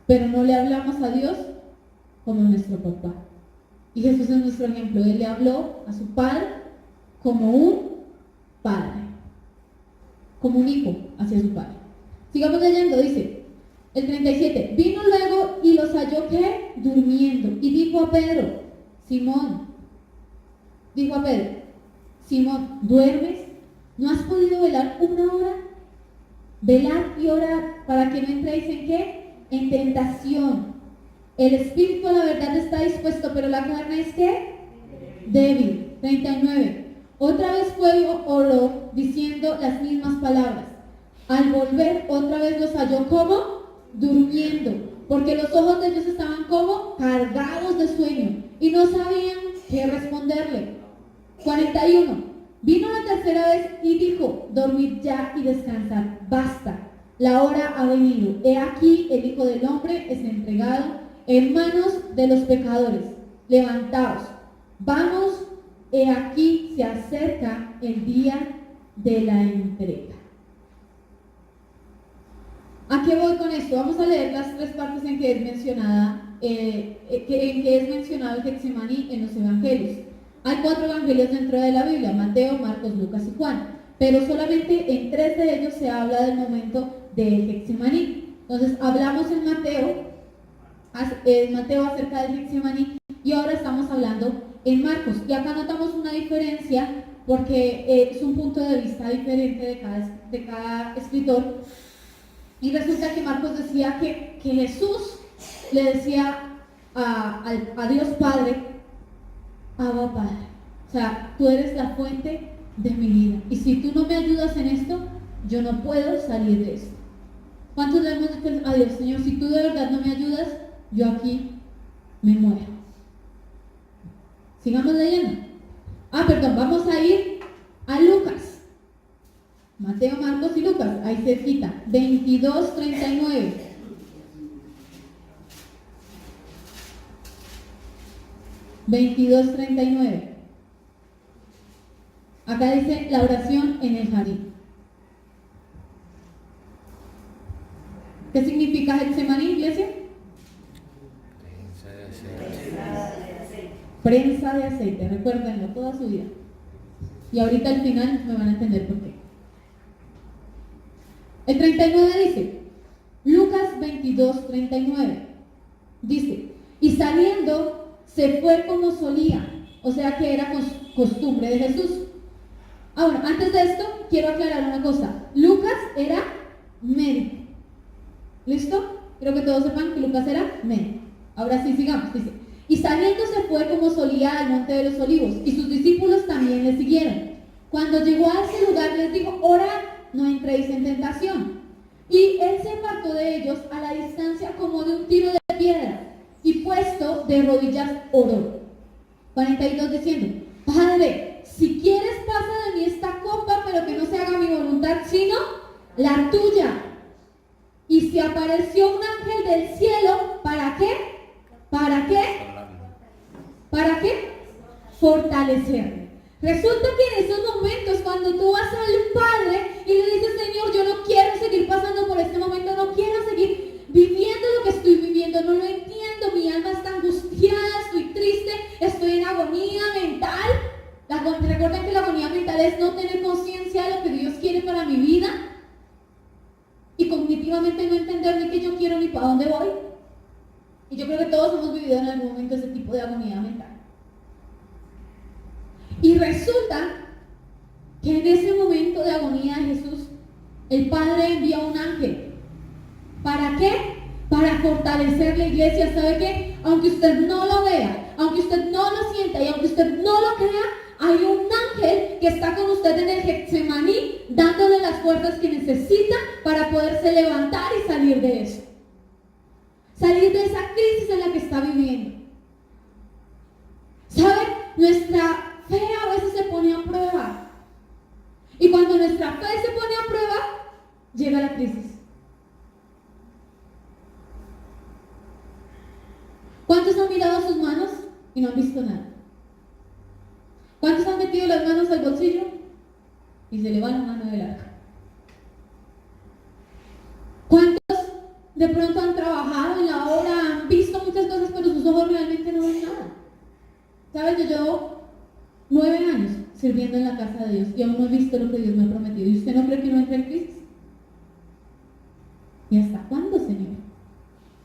[SPEAKER 1] Pero no le hablamos a Dios como nuestro papá. Y Jesús es nuestro ejemplo. Él le habló a su Padre como un padre, como un hijo hacia su Padre. Sigamos leyendo, dice el 37. Vino luego y los halló ¿qué? Durmiendo. Y dijo a Pedro, Simón, ¿duermes? ¿No has podido velar una hora? Velad y orad para que no entréis en ¿qué? En tentación. El espíritu a la verdad está dispuesto, pero la carne es ¿qué? Débil. 39. Otra vez fue y oró diciendo las mismas palabras. Al volver otra vez los halló como durmiendo, porque los ojos de ellos estaban como cargados de sueño y no sabían qué responderle. 41. Vino la tercera vez y dijo, dormid ya y descansad, basta, la hora ha venido. He aquí el Hijo del Hombre es entregado en manos de los pecadores. Levantaos, vamos, he aquí se acerca el día de la entrega. ¿A qué voy con esto? Vamos a leer las tres partes en que es mencionada, en que es mencionado el Getsemaní en los evangelios. Hay 4 evangelios dentro de la Biblia, Mateo, Marcos, Lucas y Juan, pero solamente en 3 de ellos se habla del momento del Getsemaní. Entonces hablamos en Mateo acerca del Getsemaní y ahora estamos hablando en Marcos. Y acá notamos una diferencia porque es un punto de vista diferente de cada escritor. Y resulta que Marcos decía que Jesús le decía a Dios Padre, Abba Padre, o sea, tú eres la fuente de mi vida. Y si tú no me ayudas en esto, yo no puedo salir de esto. ¿Cuántos le hemos dicho a Dios, Señor, si tú de verdad no me ayudas, yo aquí me muero? Sigamos leyendo. Vamos a ir a Lucas. Mateo, Marcos y Lucas, ahí cerquita, 22:39. Acá dice la oración en el jardín. ¿Qué significa Getsemaní, iglesia? Prensa de aceite, recuérdenlo toda su vida. Y ahorita al final me van a entender por qué. El 39 dice, Lucas 22:39, dice, y saliendo se fue como solía, o sea que era costumbre de Jesús. Ahora, antes de esto, quiero aclarar una cosa. Lucas era médico. ¿Listo? Quiero que todos sepan que Lucas era médico. Ahora sí, sigamos. Dice, y saliendo se fue como solía al monte de los olivos, y sus discípulos también le siguieron. Cuando llegó a ese lugar les dijo, orad, no entréis en tentación. Y él se apartó de ellos a la distancia como de un tiro de piedra, y puesto de rodillas oró. 42 diciendo, Padre, si quieres pasa de mí esta copa, pero que no se haga mi voluntad, sino la tuya. Y se apareció un ángel del cielo, ¿para qué? ¿Para qué? ¿Para qué? Fortalecerle. Resulta que en esos momentos, cuando tú vas al Padre y le dices, Señor, yo no quiero seguir pasando por este momento, no quiero seguir viviendo lo que estoy viviendo, no lo entiendo, mi alma está angustiada, estoy triste, estoy en agonía mental. Recuerden que la agonía mental es no tener conciencia de lo que Dios quiere para mi vida y cognitivamente no entender ni qué yo quiero ni para dónde voy. Y yo creo que todos hemos vivido en algún momento ese tipo de agonía mental. Y resulta que en ese momento de agonía de Jesús, el Padre envía un ángel. ¿Para qué? Para fortalecer la iglesia. ¿Sabe qué? Aunque usted no lo vea, aunque usted no lo sienta y aunque usted no lo crea, hay un ángel que está con usted en el Getsemaní, dándole las fuerzas que necesita para poderse levantar y salir de eso. Salir de esa crisis en la que está viviendo. ¿Sabe? Nuestra fe a veces se pone a prueba. Y cuando nuestra fe se pone a prueba, llega la crisis. ¿Cuántos han mirado sus manos y no han visto nada? ¿Cuántos han metido las manos al bolsillo y se le va la mano del arca? ¿Cuántos de pronto han trabajado en la obra, han visto muchas cosas, pero sus ojos realmente no ven nada? ¿Sabes? Yo llevo 9 años sirviendo en la casa de Dios y aún no he visto lo que Dios me ha prometido. ¿Y usted no cree que no entre en crisis? ¿Y hasta cuándo, Señor?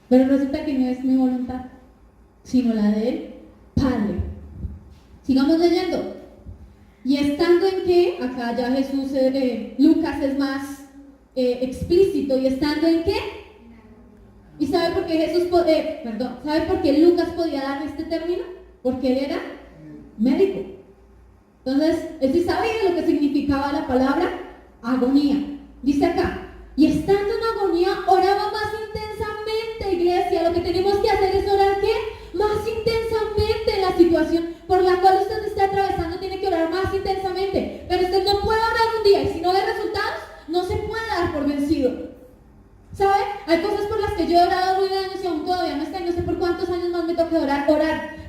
[SPEAKER 1] Pero resulta que no es mi voluntad, sino la del Padre. Sigamos leyendo. Y estando en que, acá ya Jesús, Lucas es más explícito, y estando en que, ¿y sabe por qué sabe por qué Lucas podía darle este término? Porque él era médico. Entonces, él sí sabía lo que significaba la palabra agonía. Dice acá, y estando en agonía, oraba más intensamente, iglesia. Lo que tenemos que hacer es orar, ¿qué? Más intensamente. La situación por la cual usted está atravesando tiene que orar más intensamente. Pero usted no puede orar un día y si no ve resultados, no se puede dar por vencido. ¿Sabe? Hay cosas por las que yo he orado 9 años y aún todavía no estoy, no sé por cuántos años más me toque orar.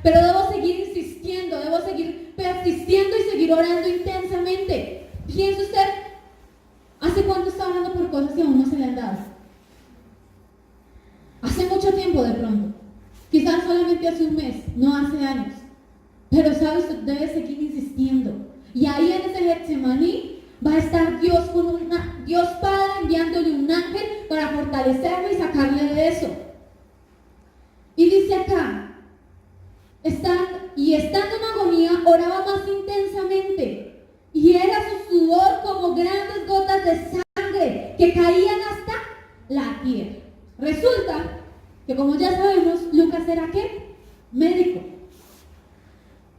[SPEAKER 1] Pero debo seguir insistiendo, debo seguir persistiendo y seguir orando intensamente. Piense usted, ¿hace cuánto está orando por cosas que aún no se le han dado? Hace mucho tiempo de pronto. Quizás solamente hace un mes, no hace años. Pero sabe, usted debe seguir insistiendo. Y ahí en ese Getsemaní va a estar Dios Dios Padre enviándole un ángel para fortalecerle y sacarle de eso. Y dice acá, estando en agonía, oraba más intensamente. Y era su sudor como grandes gotas de sangre que caían hasta la tierra. Resulta que, como ya sabemos, Lucas era ¿qué? Médico.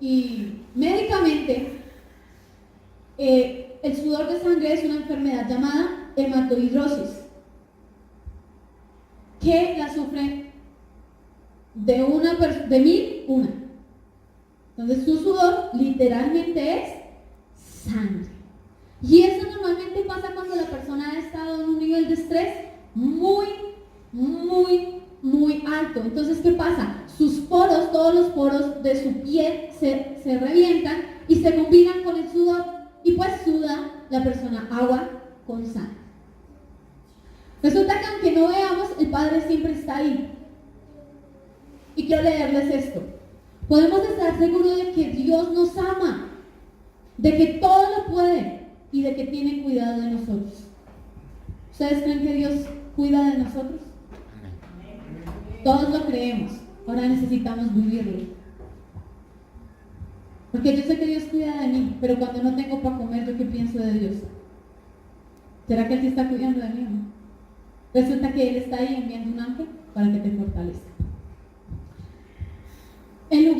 [SPEAKER 1] Y médicamente, el sudor de sangre es una enfermedad llamada hematohidrosis, que la sufre de 1000 una. Entonces su sudor literalmente es sangre. Y eso normalmente pasa cuando la persona ha estado en un nivel de estrés muy, muy, muy alto. Entonces, ¿qué pasa? Sus poros, todos los poros de su piel se revientan y se combinan con el sudor. Y pues suda la persona agua con sangre. Resulta que aunque no veamos, el Padre siempre está ahí. Y quiero leerles esto. Podemos estar seguros de que Dios nos ama, de que todo lo puede y de que tiene cuidado de nosotros. ¿Ustedes creen que Dios cuida de nosotros? Todos lo creemos. Ahora necesitamos vivirlo. Porque yo sé que Dios cuida de mí, pero cuando no tengo para comer, ¿yo qué pienso de Dios? ¿Será que Él sí está cuidando de mí o no? Resulta que Él está ahí enviando un ángel para que te fortalezca. El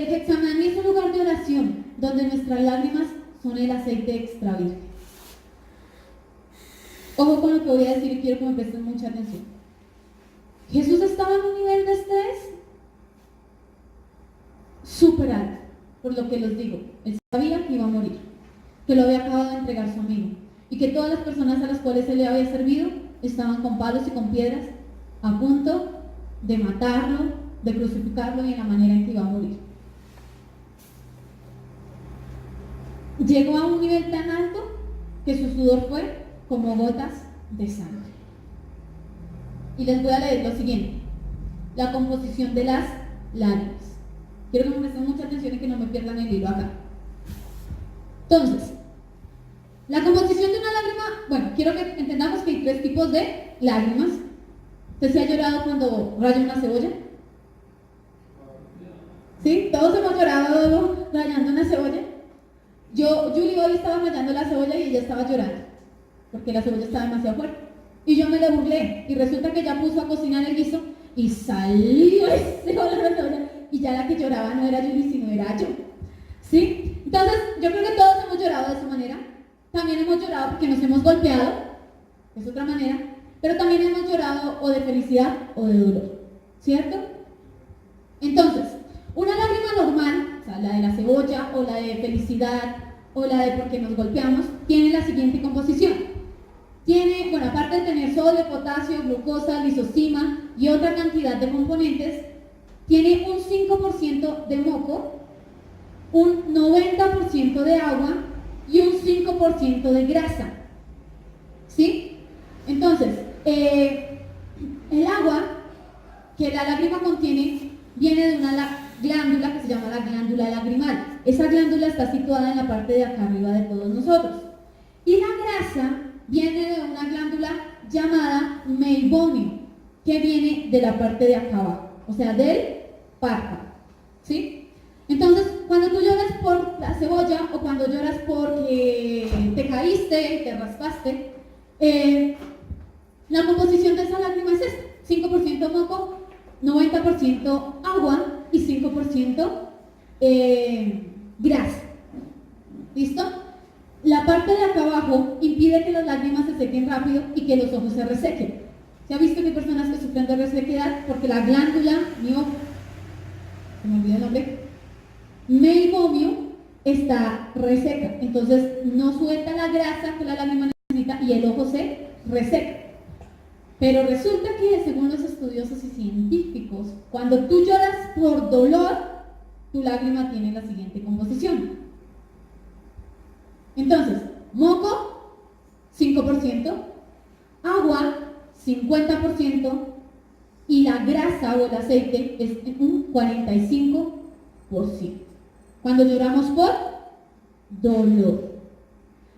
[SPEAKER 1] Getsemaní es un lugar de oración donde nuestras lágrimas son el aceite extra virgen. Ojo con lo que voy a decir y quiero que me presten mucha atención. Jesús estaba en un nivel de estrés súper alto, por lo que les digo. Él sabía que iba a morir, que lo había acabado de entregar su amigo y que todas las personas a las cuales él le había servido estaban con palos y con piedras a punto de matarlo, de crucificarlo y en la manera en que iba a morir. Llegó a un nivel tan alto que su sudor fue como gotas de sangre. Y les voy a leer lo siguiente: la composición de las lágrimas. Quiero que me presten mucha atención y que no me pierdan el hilo acá. Entonces, la composición de una lágrima, bueno, quiero que entendamos que hay 3 tipos de lágrimas. ¿Usted se ha llorado cuando raya una cebolla? ¿Sí? Todos hemos llorado rayando una cebolla. Julie hoy estaba rayando la cebolla y ella estaba llorando porque la cebolla estaba demasiado fuerte. Y yo me le burlé y resulta que ella puso a cocinar el guiso y salió ese olor a cebolla. Y ya la que lloraba no era Julie, sino era yo. ¿Sí? Entonces, yo creo que todos hemos llorado de esa manera. También hemos llorado porque nos hemos golpeado, es otra manera. Pero también hemos llorado o de felicidad o de dolor. ¿Cierto? Entonces, una lágrima normal, o sea, la de la cebolla o la de felicidad o la de porque nos golpeamos, tiene la siguiente composición. Tiene, bueno, aparte de tener sodio, potasio, glucosa, lisocima y otra cantidad de componentes, tiene un 5% de moco, un 90% de agua y un 5% de grasa. ¿Sí? Entonces, el agua que la lágrima contiene viene de una glándula que se llama la glándula lagrimal. Esa glándula está situada en la parte de acá arriba de todos nosotros. Y la grasa viene de una glándula llamada meibomio, que viene de la parte de acá abajo, o sea, del párpado. ¿Sí? Entonces, cuando tú lloras por la cebolla o cuando lloras porque te caíste, te raspaste, la composición de esa lágrima es esta: 5% moco, 90% agua y 5% grasa. ¿Listo? La parte de acá abajo impide que las lágrimas se sequen rápido y que los ojos se resequen. ¿Se ha visto que hay personas que sufren de resequedad? Porque la glándula se me olvidó el nombre, meibomio, está reseca. Entonces no suelta la grasa que la lágrima necesita y el ojo se reseca. Pero resulta que, según los estudiosos y científicos, cuando tú lloras por dolor, tu lágrima tiene la siguiente composición. Entonces, moco, 5%, agua, 50%, y la grasa o el aceite es un 45%. Cuando lloramos por dolor.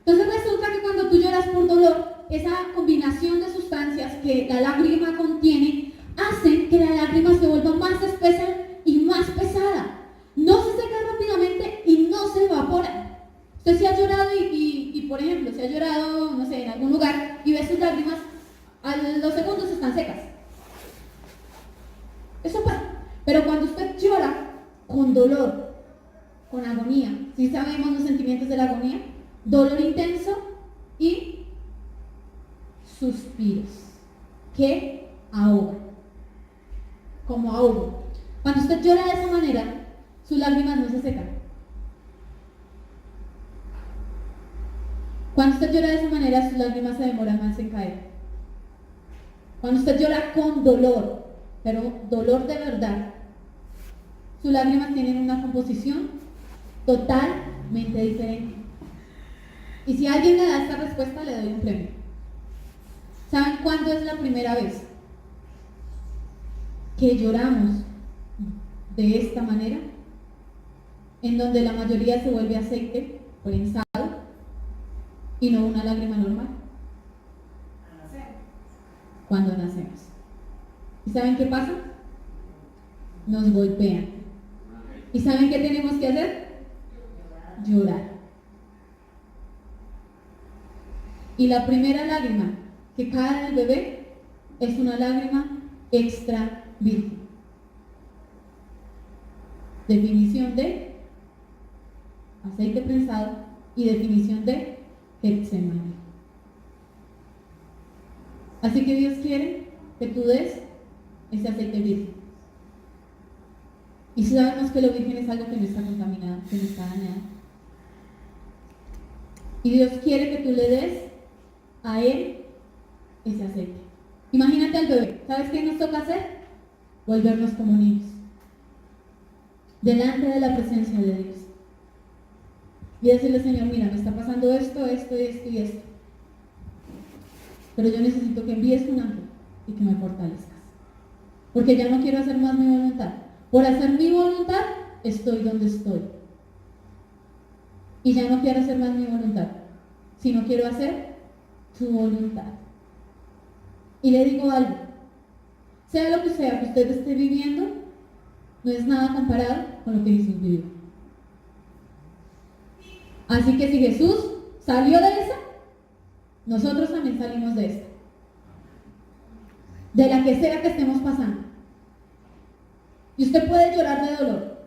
[SPEAKER 1] Entonces resulta que cuando tú lloras por dolor, esa combinación de sustancias que la lágrima contiene hacen que la lágrima se vuelva más espesa y más pesada. No se seca rápidamente y no se evapora. Usted se ha llorado y por ejemplo, se ha llorado, no sé, en algún lugar y ve sus lágrimas, a los segundos están secas. Eso pasa. Pero cuando usted llora con dolor, con agonía, ¿sí sabemos los sentimientos de la agonía? Dolor intenso y suspiros que ahogan, como ahogo. Cuando usted llora de esa manera, sus lágrimas no se secan. Cuando usted llora de esa manera, sus lágrimas se demoran más en caer. Cuando usted llora con dolor, pero dolor de verdad, sus lágrimas tienen una composición totalmente diferente. Y si alguien me da esta respuesta, le doy un premio. ¿Saben cuándo es la primera vez que lloramos de esta manera, en donde la mayoría se vuelve aceite prensado y no una lágrima normal cuando nacemos. ¿Y saben qué pasa? Nos golpean. ¿Y saben qué tenemos que hacer? Llorar. Y la primera lágrima que cae del bebé es una lágrima extra virgen. Definición de aceite prensado y definición de Getsemaní. Así que Dios quiere que tú des ese aceite virgen. Y sabemos que lo virgen es algo que no está contaminado, que no está dañado. Y Dios quiere que tú le des a Él ese aceite. Imagínate al bebé. ¿Sabes qué nos toca hacer? Volvernos como niños. Delante de la presencia de Dios. Y decirle, Señor, mira, me está pasando esto, esto y esto y esto. Pero yo necesito que envíes un ángel y que me fortalezcas. Porque ya no quiero hacer más mi voluntad. Por hacer mi voluntad, estoy donde estoy. Y ya no quiero hacer más mi voluntad, sino quiero hacer tu voluntad. Y le digo algo, sea lo que sea que usted esté viviendo, no es nada comparado con lo que Jesús vivió. Así que si Jesús salió de esa, nosotros también salimos de esta. De la que sea que estemos pasando. Y usted puede llorar de dolor.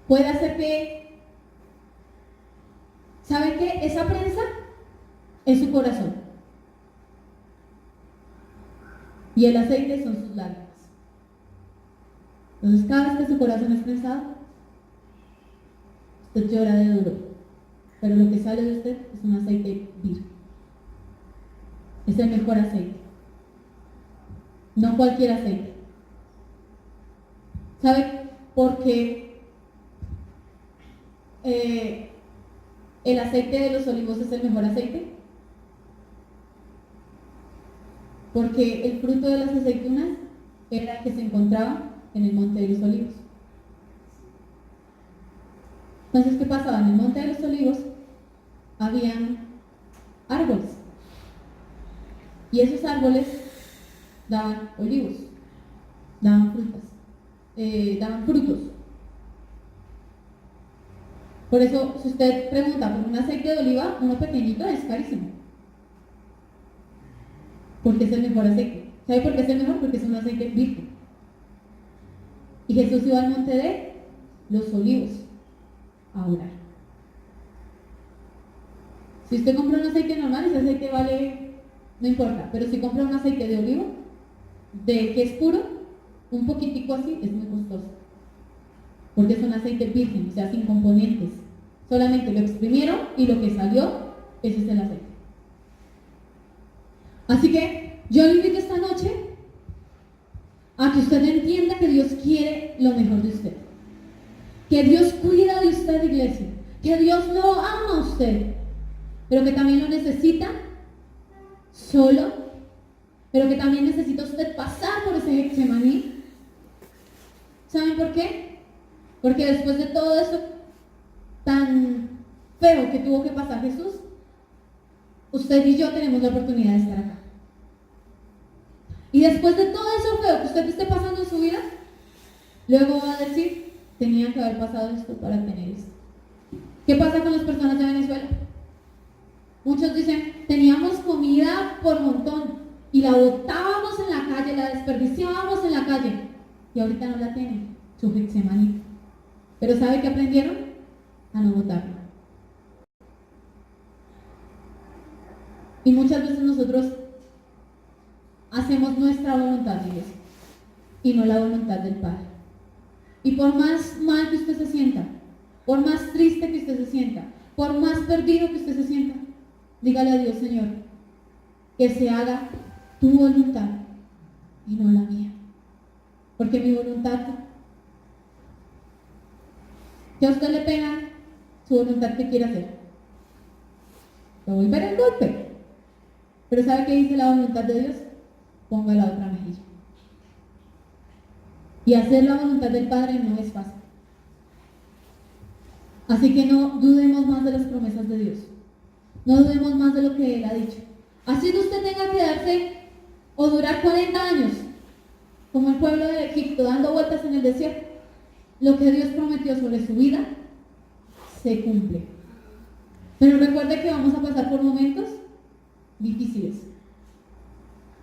[SPEAKER 1] Puede hacer que, ¿sabe qué? Esa prensa es su corazón. Y el aceite son sus lágrimas. Entonces cada vez que su corazón es prensado, usted llora de dolor. Pero lo que sale de usted es un aceite virgen. Es el mejor aceite. No cualquier aceite. ¿Sabe por qué el aceite de los olivos es el mejor aceite? Porque el fruto de las aceitunas era el que se encontraba en el monte de los olivos. Entonces, ¿qué pasaba? En el monte de los olivos habían árboles. Y esos árboles daban olivos, daban frutas, daban frutos. Por eso, si usted pregunta por un aceite de oliva, uno pequeñito es carísimo. Porque es el mejor aceite. ¿Sabe por qué es el mejor? Porque es un aceite virgen. Y Jesús iba al monte de los olivos a orar. Si usted compra un aceite normal, ese aceite vale, no importa, pero si compra un aceite de olivo, de que es puro, un poquitico así, es muy costoso. Porque es un aceite virgen, o sea, sin componentes. Solamente lo exprimieron y lo que salió, ese es el aceite. Así que yo le invito esta noche a que usted entienda que Dios quiere lo mejor de usted. Que Dios cuida de usted, iglesia. Que Dios lo ama a usted. Pero que también lo necesita solo. Pero que también necesita usted pasar por ese Getsemaní. ¿Saben por qué? Porque después de todo eso tan feo que tuvo que pasar Jesús, usted y yo tenemos la oportunidad de estar acá. Y después de todo eso feo que usted esté pasando en su vida, luego va a decir, tenía que haber pasado esto para tener esto. ¿Qué pasa con las personas de Venezuela? Muchos dicen, teníamos comida por montón y la botábamos en la calle, la desperdiciábamos en la calle y ahorita no la tienen, su Getsemaní. Pero ¿sabe qué aprendieron? A no botarla. Y muchas veces nosotros hacemos nuestra voluntad, Dios, y no la voluntad del Padre. Y por más mal que usted se sienta, por más triste que usted se sienta, por más perdido que usted se sienta, dígale a Dios, Señor, que se haga tu voluntad y no la mía. Porque mi voluntad, que a usted le pega su voluntad que quiere hacer. Lo voy a ver el golpe. Pero ¿sabe qué dice la voluntad de Dios? Ponga la otra mejilla. Y hacer la voluntad del Padre no es fácil. Así que no dudemos más de las promesas de Dios. No dudemos más de lo que Él ha dicho. Así que usted tenga que quedarse o durar 40 años, como el pueblo de Egipto, dando vueltas en el desierto, lo que Dios prometió sobre su vida se cumple. Pero recuerde que vamos a pasar por momentos difíciles.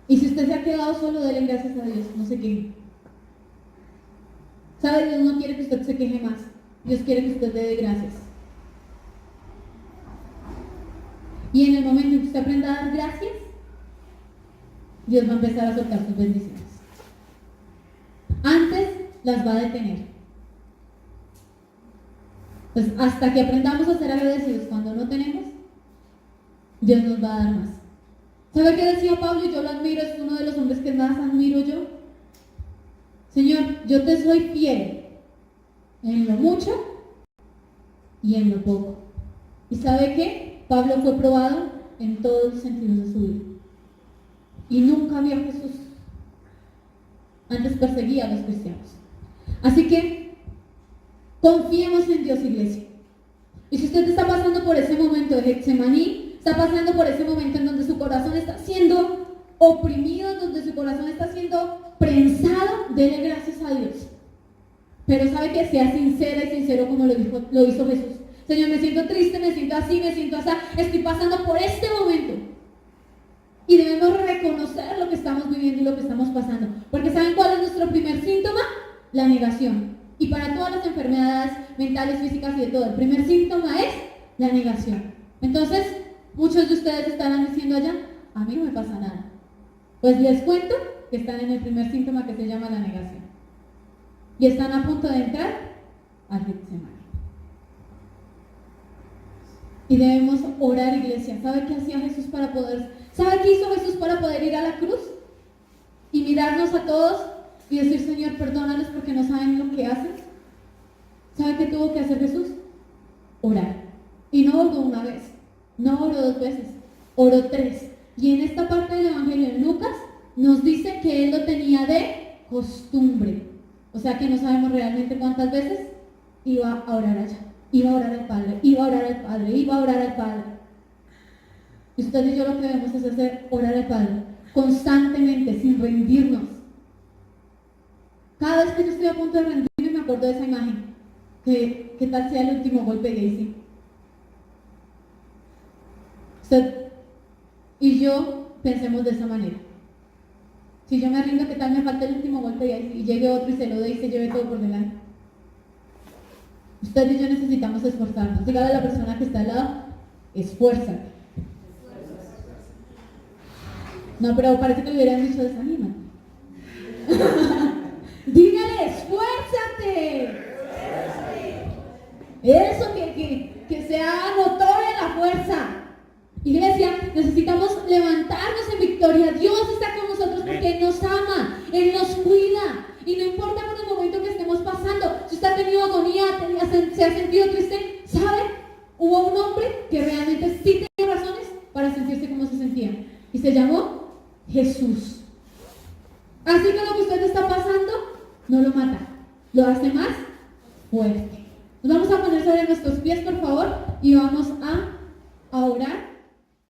[SPEAKER 1] Y si usted se ha quedado solo, dele gracias a Dios, no se queje. ¿Sabe? Dios no quiere que usted se queje más. Dios quiere que usted le dé gracias. Y en el momento en que usted aprenda a dar gracias, Dios va a empezar a soltar sus bendiciones. Antes las va a detener. Pues hasta que aprendamos a ser agradecidos cuando no tenemos, Dios nos va a dar más. ¿Sabe qué decía Pablo? Y yo lo admiro, es uno de los hombres que más admiro yo. Señor, yo te soy fiel en lo mucho y en lo poco. ¿Y sabe qué? Pablo fue probado en todos los sentidos de su vida. Y nunca vio a Jesús. Antes perseguía a los cristianos. Así que confiemos en Dios, iglesia. Y si usted está pasando por ese momento de Getsemaní, está pasando por ese momento en donde su corazón está siendo oprimido, donde su corazón está siendo prensado, dele gracias a Dios. Pero sabe que sea sincera y sincero como lo hizo Jesús. Señor, me siento triste, me siento así, estoy pasando por este momento. Y debemos reconocer lo que estamos viviendo y lo que estamos pasando. Porque ¿saben cuál es nuestro primer síntoma? La negación. Y para todas las enfermedades mentales, físicas y de todo, el primer síntoma es la negación. Entonces, muchos de ustedes estarán diciendo allá, a mí no me pasa nada. Pues les cuento que están en el primer síntoma que se llama la negación. Y están a punto de entrar al Getsemaní. Y debemos orar, iglesia. ¿Sabe qué hacía Jesús para poder? ¿Sabe qué hizo Jesús para poder ir a la cruz? Y mirarnos a todos y decir, Señor, perdónalos porque no saben lo que hacen. ¿Sabe qué tuvo que hacer Jesús? Orar. Y no oró una vez, no oró 2 veces, oró 3. Y en esta parte del Evangelio en Lucas nos dice que él lo tenía de costumbre. O sea que no sabemos realmente cuántas veces iba a orar allá. Iba a orar al Padre, iba a orar al Padre, iba a orar al Padre. Y usted y yo lo que debemos es hacer, orar al Padre, constantemente, sin rendirnos. Cada vez que yo estoy a punto de rendirme, me acuerdo de esa imagen. ¿Qué tal sea el último golpe de Daisy? Usted y yo pensemos de esa manera. Si yo me rindo, ¿qué tal me falta el último golpe de Daisy? Y llegue otro y se lo dé y se lleve todo por delante. Usted y yo necesitamos esforzarnos. Dígale a la persona que está al lado, esfuérzate. No, pero parece que le hubieran dicho desanima. Dígale, esfuérzate. Eso, que sea notoria la fuerza. Iglesia, necesitamos levantarnos en victoria. Dios está con nosotros porque Él nos ama, Él nos cuida. Y no importa por el momento que estemos pasando, si usted ha tenido agonía, se ha sentido triste, ¿sabe? Hubo un hombre que realmente sí tenía razones para sentirse como se sentía. Y se llamó Jesús. Así que lo que usted está pasando no lo mata, lo hace más fuerte. Nos vamos a poner sobre nuestros pies, por favor, y vamos a orar.